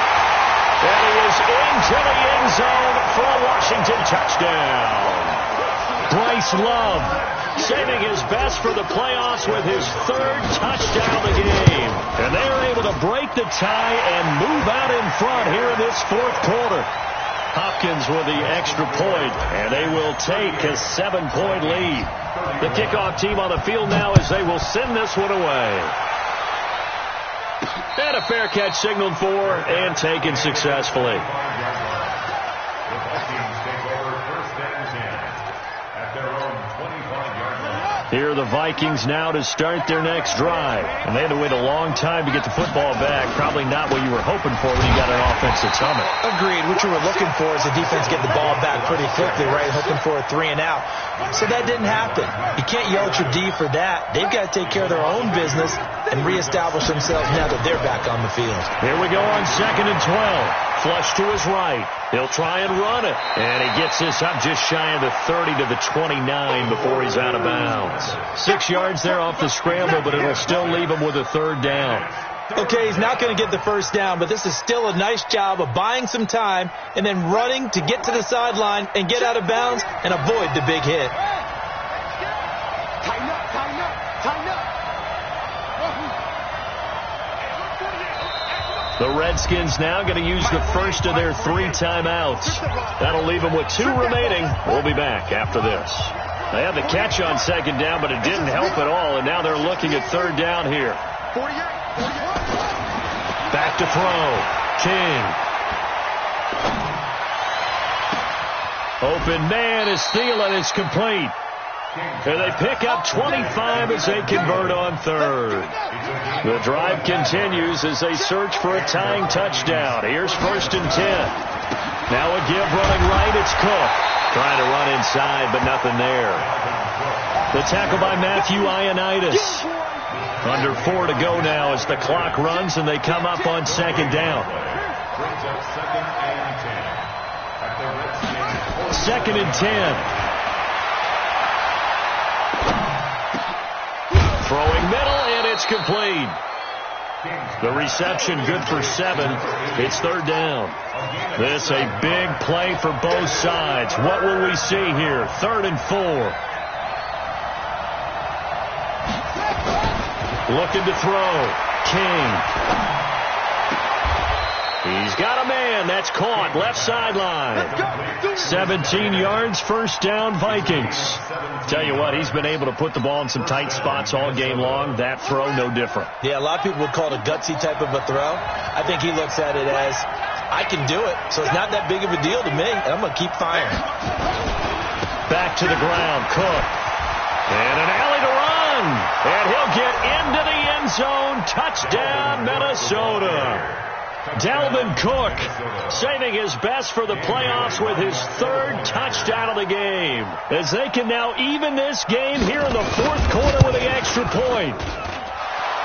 [SPEAKER 1] And he is into the end zone for a Washington touchdown. Bryce Love saving his best for the playoffs with his 3rd touchdown of the game. And they are able to break the tie and move out in front here in this 4th quarter. Hopkins with the extra point, and they will take a 7-point lead. The kickoff team on the field now as they will send this one away. And a fair catch signaled for and taken successfully. Here are the Vikings now to start their next drive. And they had to wait a long time to get the football back. Probably not what you were hoping for when you got an offense that's humming.
[SPEAKER 4] Agreed. What you were looking for is the defense get the ball back pretty quickly, right? Hoping for a 3 and out. So that didn't happen. You can't yell at your D for that. They've got to take care of their own business and reestablish themselves now that they're back on the field.
[SPEAKER 1] Here we go on 2nd and 12. Flush to his right. He'll try and run it. And he gets this up just shy of the 30 to the 29 before he's out of bounds. 6 yards there off the scramble, but it'll still leave him with a 3rd down.
[SPEAKER 4] Okay, he's not going to get the first down, but this is still a nice job of buying some time and then running to get to the sideline and get out of bounds and avoid the big hit.
[SPEAKER 3] Tighten up, tighten up, tighten up.
[SPEAKER 1] The Redskins now going to use the first of their 3 timeouts. That'll leave them with 2 remaining. We'll be back after this. They had the catch on 2nd down, but it didn't help at all, and now they're looking at 3rd down here. Back to throw. King. Open man is Thielen. It's complete. And they pick up 25 as they convert on 3rd. The drive continues as they search for a tying touchdown. Here's 1st and 10. Now a give running right. It's Cook. Trying to run inside, but nothing there. The tackle by Matthew Ioannidis. Under 4 to go now as the clock runs and they come up on 2nd down. 2nd and 10. Throwing middle, and it's complete. The reception good for 7. It's 3rd down. This a big play for both sides. What will we see here? 3rd and 4. Looking to throw. King. He's got a man. That's caught. Left sideline. 17 yards. 1st down, Vikings. Tell you what, he's been able to put the ball in some tight spots all game long. That throw, no different.
[SPEAKER 4] Yeah, a lot of people would call it a gutsy type of a throw. I think he looks at it as, I can do it, so it's not that big of a deal to me, and I'm going to keep firing.
[SPEAKER 1] Back to the ground, Cook. And an alley to run. And he'll get into the end zone. Touchdown, Minnesota. Dalvin Cook saving his best for the playoffs with his 3rd touchdown of the game. As they can now even this game here in the 4th quarter with the extra point.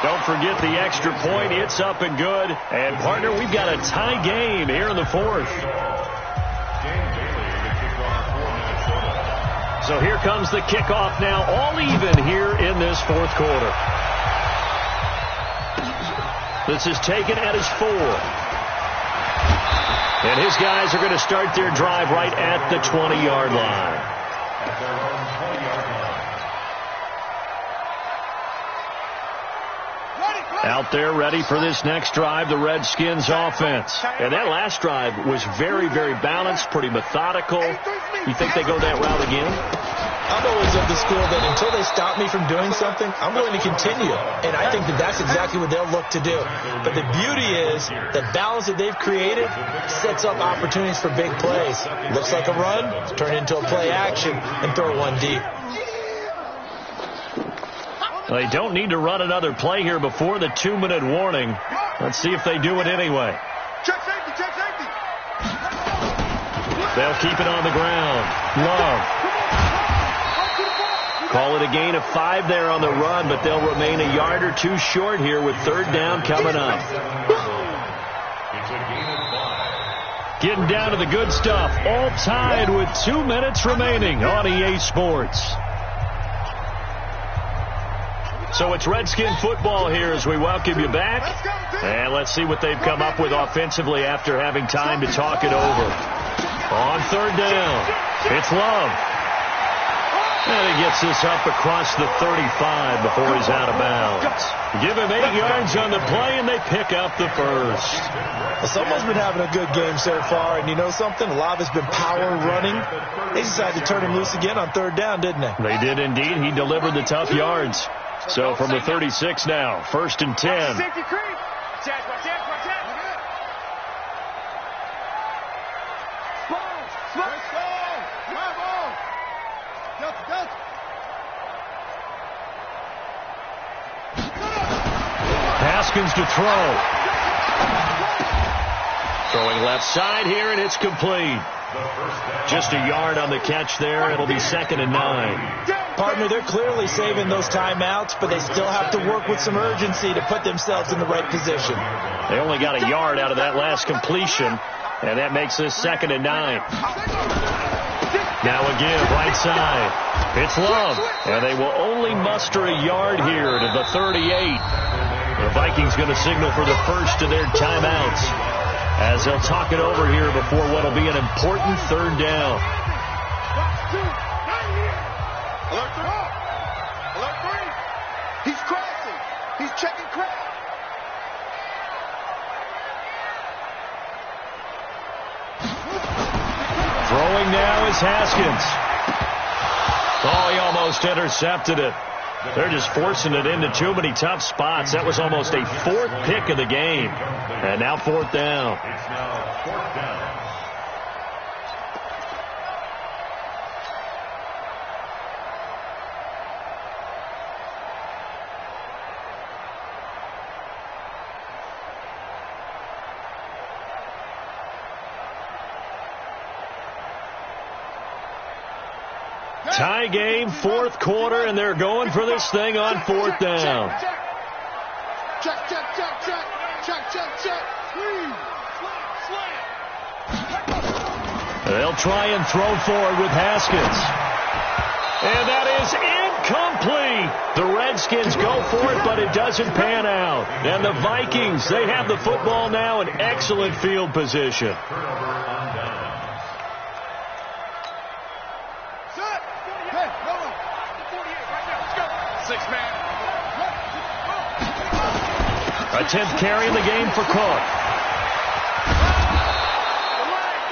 [SPEAKER 1] Don't forget the extra point. It's up and good. And, partner, we've got a tie game here in the 4th. So here comes the kickoff now, all even here in this 4th quarter. This is taken at his 4. And his guys are going to start their drive right at the 20-yard line. Out there ready for this next drive, the Redskins offense. And that last drive was very, very balanced, pretty methodical. You think they go that route again?
[SPEAKER 4] I'm always of the school that until they stop me from doing something, I'm going to continue. And I think that that's exactly what they'll look to do. But the beauty is the balance that they've created sets up opportunities for big plays. Looks like a run, turn it into a play action, and throw one deep.
[SPEAKER 1] They don't need to run another play here before the 2-minute warning. Let's see if they do it anyway.
[SPEAKER 3] Check safety, check safety.
[SPEAKER 1] They'll keep it on the ground. Love. Call it a gain of 5 there on the run, but they'll remain a yard or two short here with third down coming up. Getting down to the good stuff. All tied with 2 minutes remaining on EA Sports. So it's Redskin football here as we welcome you back. And let's see what they've come up with offensively after having time to talk it over. On third down, it's Love. And he gets this up across the 35 before he's out of bounds. Give him 8 yards on the play, and they pick up the first.
[SPEAKER 4] Well, someone's been having a good game so far, and you know something? A lot of it's been power running. They decided to turn him loose again on third down, didn't they?
[SPEAKER 1] They did indeed. He delivered the tough yards. So from the 36 now, 1st and 10.
[SPEAKER 3] Safety creep. Check.
[SPEAKER 1] Haskins to throw. Throwing left side here, and it's complete. Just a yard on the catch there. It'll be 2nd and 9.
[SPEAKER 4] Partner, they're clearly saving those timeouts, but they still have to work with some urgency to put themselves in the right position.
[SPEAKER 1] They only got a yard out of that last completion, and that makes this 2nd and 9. Now again, right side. It's Love, and they will only muster a yard here to the 38. The Vikings going to signal for the first of their timeouts as they'll talk it over here before what will be an important third down.
[SPEAKER 3] Alert 3. He's crossing. He's checking crowd.
[SPEAKER 1] Throwing now is Haskins. Oh, he almost intercepted it. They're just forcing it into too many tough spots. That was almost a 4th pick of the game. And now 4th down.
[SPEAKER 2] It's now 4th down.
[SPEAKER 1] Tie game, 4th quarter, and they're going for this thing on 4th down.
[SPEAKER 3] Check.
[SPEAKER 1] They'll try and throw forward with Haskins. And that is incomplete. The Redskins go for it, but it doesn't pan out. And the Vikings, they have the football now in excellent field position. A 10th carry in the game for Cook.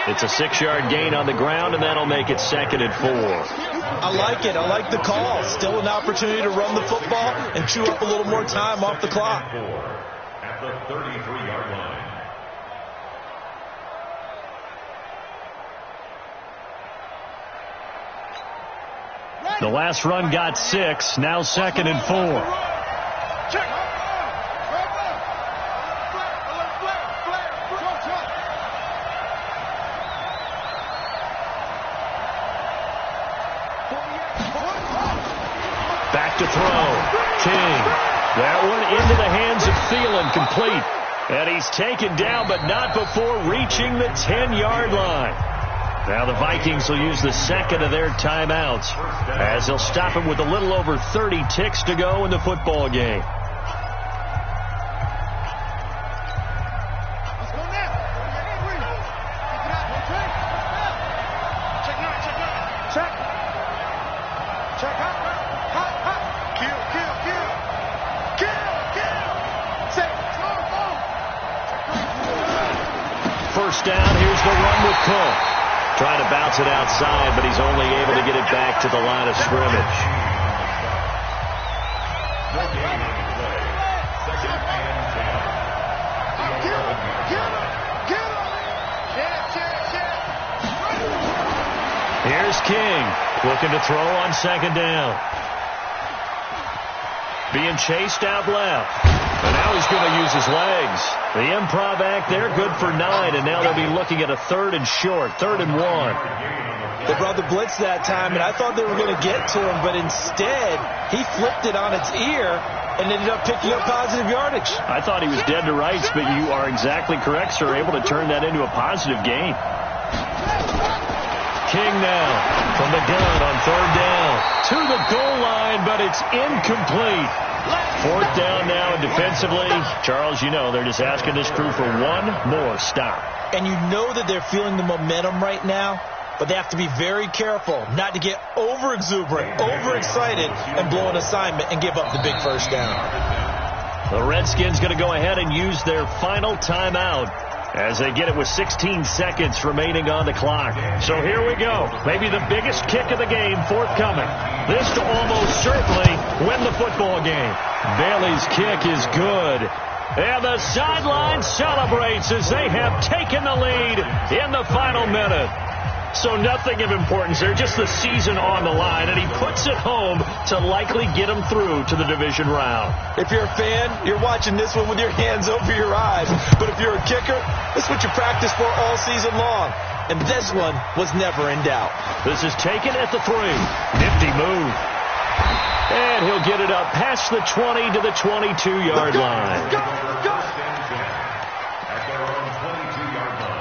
[SPEAKER 1] It's a 6-yard gain on the ground, and that'll make it 2nd and 4.
[SPEAKER 4] I like it. I like the call. Still an opportunity to run the football and chew up a little more time off the clock.
[SPEAKER 2] At the 33-yard line.
[SPEAKER 1] The last run got 6. Now 2nd and 4. Back to throw. King. That one into the hands of Thielen, complete. And he's taken down, but not before reaching the 10-yard line. Now the Vikings will use the 2nd of their timeouts as they'll stop him with a little over 30 ticks to go in the football game.
[SPEAKER 3] Say
[SPEAKER 1] first down. Here's the run with Cook. Trying to bounce it outside, but he's only able to get it back to the line of scrimmage. Here's King, looking to throw on second down. Being chased out left. And now he's going to use his legs. The improv act there, good for 9, and now they'll be looking at a 3rd and short, 3rd and 1.
[SPEAKER 4] They brought the blitz that time, and I thought they were going to get to him, but instead, he flipped it on its ear and ended up picking up positive yardage.
[SPEAKER 1] I thought he was dead to rights, but you are exactly correct, sir, able to turn that into a positive gain. King now from the gun on 3rd down. To the goal line, but it's incomplete. 4th down now, and defensively, Charles, you know, they're just asking this crew for one more stop.
[SPEAKER 4] And you know that they're feeling the momentum right now, but they have to be very careful not to get over-exuberant, overexcited, and blow an assignment and give up the big first down.
[SPEAKER 1] The Redskins going to go ahead and use their final timeout as they get it with 16 seconds remaining on the clock. So here we go. Maybe the biggest kick of the game forthcoming. This to almost certainly win the football game. Bailey's kick is good. And the sideline celebrates as they have taken the lead in the final minute. So nothing of importance there, just the season on the line, and he puts it home to likely get him through to the division round.
[SPEAKER 4] If you're a fan, you're watching this one with your hands over your eyes. But if you're a kicker, this is what you practice for all season long. And this one was never in doubt.
[SPEAKER 1] This is taken at the 3. Nifty move. And he'll get it up past the 20 to the 22-yard line.
[SPEAKER 2] At their own 22-yard line.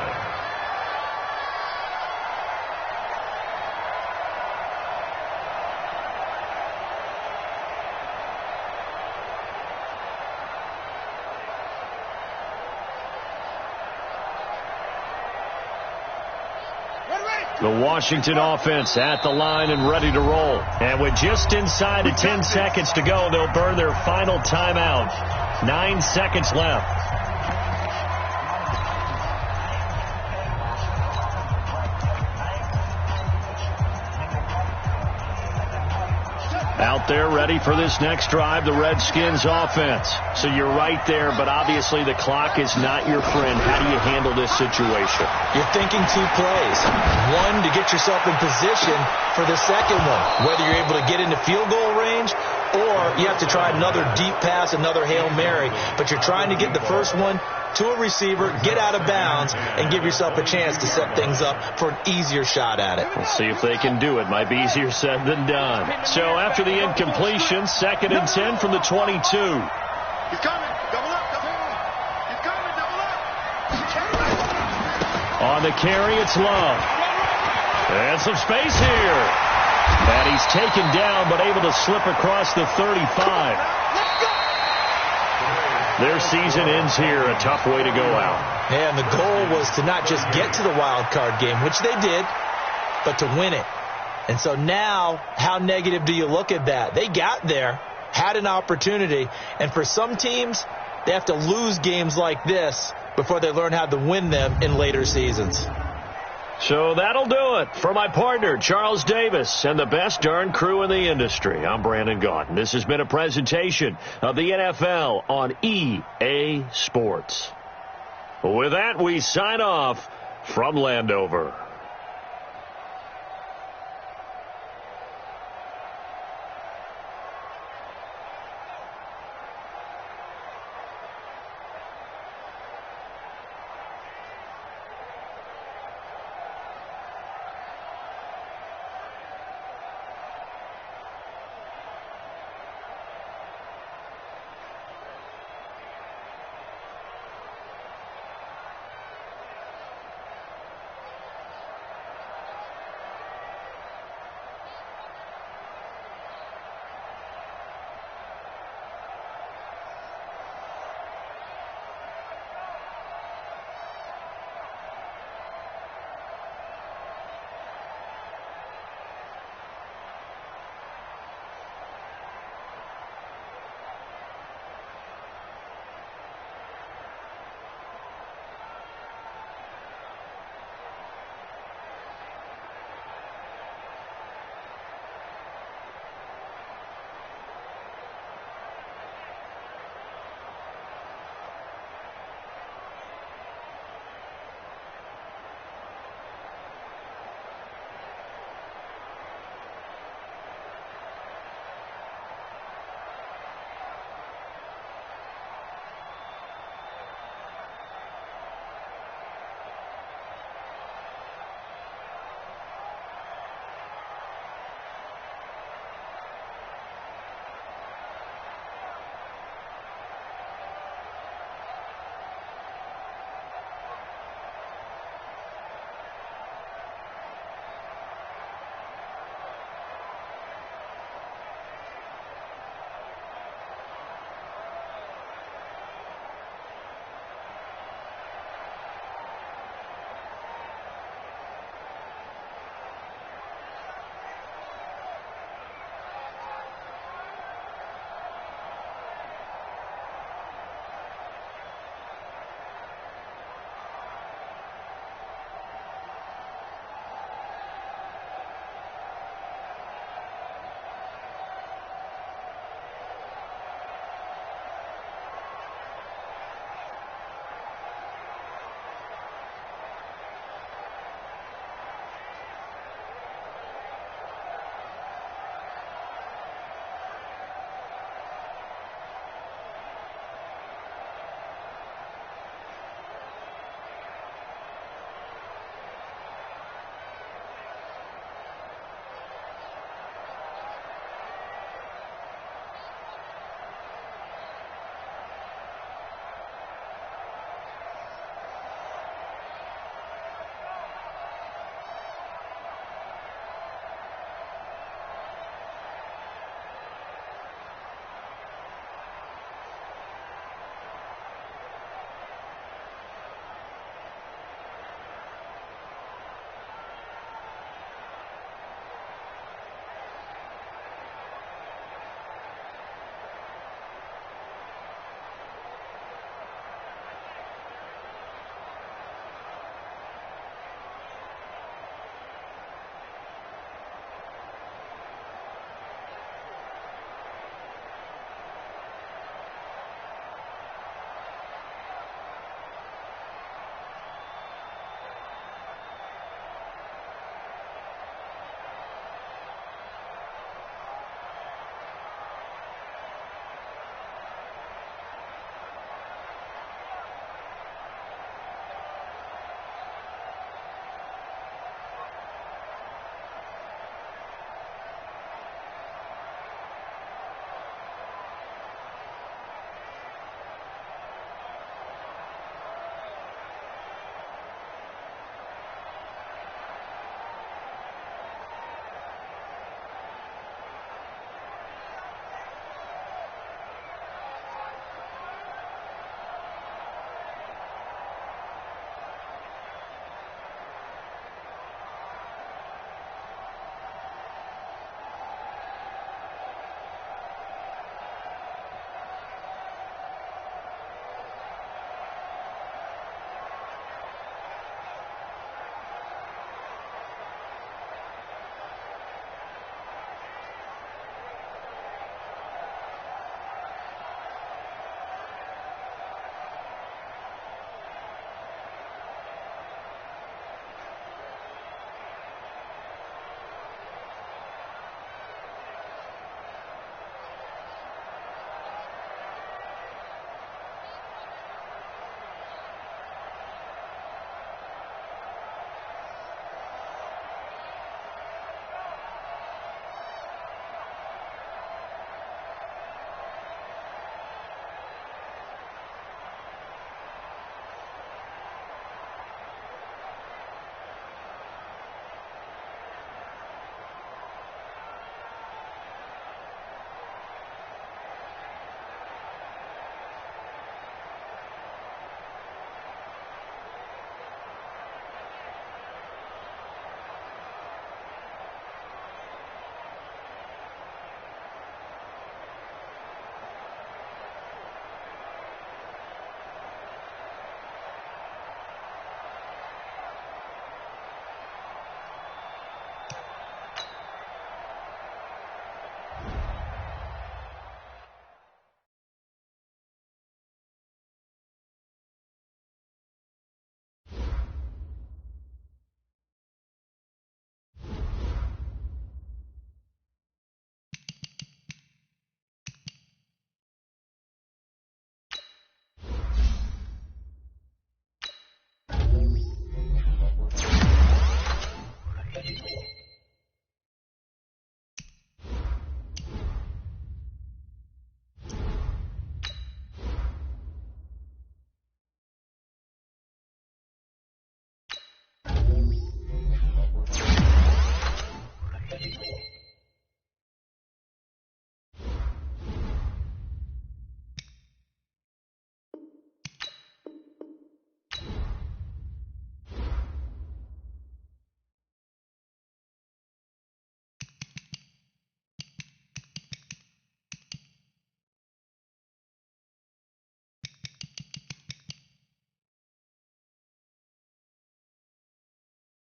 [SPEAKER 1] The Washington offense at the line and ready to roll. And with just inside of 10 seconds to go, they'll burn their final timeout. 9 seconds left. Out there ready for this next drive, the Redskins offense. So you're right there, but obviously the clock is not your friend. How do you handle this situation?
[SPEAKER 4] You're thinking 2 plays. One, to get yourself in position for the second one, whether you're able to get into field goal range or you have to try another deep pass, another Hail Mary. But you're trying to get the first one to a receiver, get out of bounds, and give yourself a chance to set things up for an easier shot at it.
[SPEAKER 1] We'll see if they can do it. Might be easier said than done. So after the incompletion, 2nd and 10 from the 22.
[SPEAKER 3] He's coming. Double up. He's coming. Double up.
[SPEAKER 1] On the carry, it's Love. And some space here. And he's taken down, but able to slip across the 35. Their season ends here. A tough way to go out.
[SPEAKER 4] And the goal was to not just get to the wild card game, which they did, but to win it. And so now, how negative do you look at that? They got there, had an opportunity, and for some teams, they have to lose games like this before they learn how to win them in later seasons.
[SPEAKER 1] So that'll do it for my partner, Charles Davis, and the best darn crew in the industry. I'm Brandon Gaudin. This has been a presentation of the NFL on EA Sports. With that, we sign off from Landover.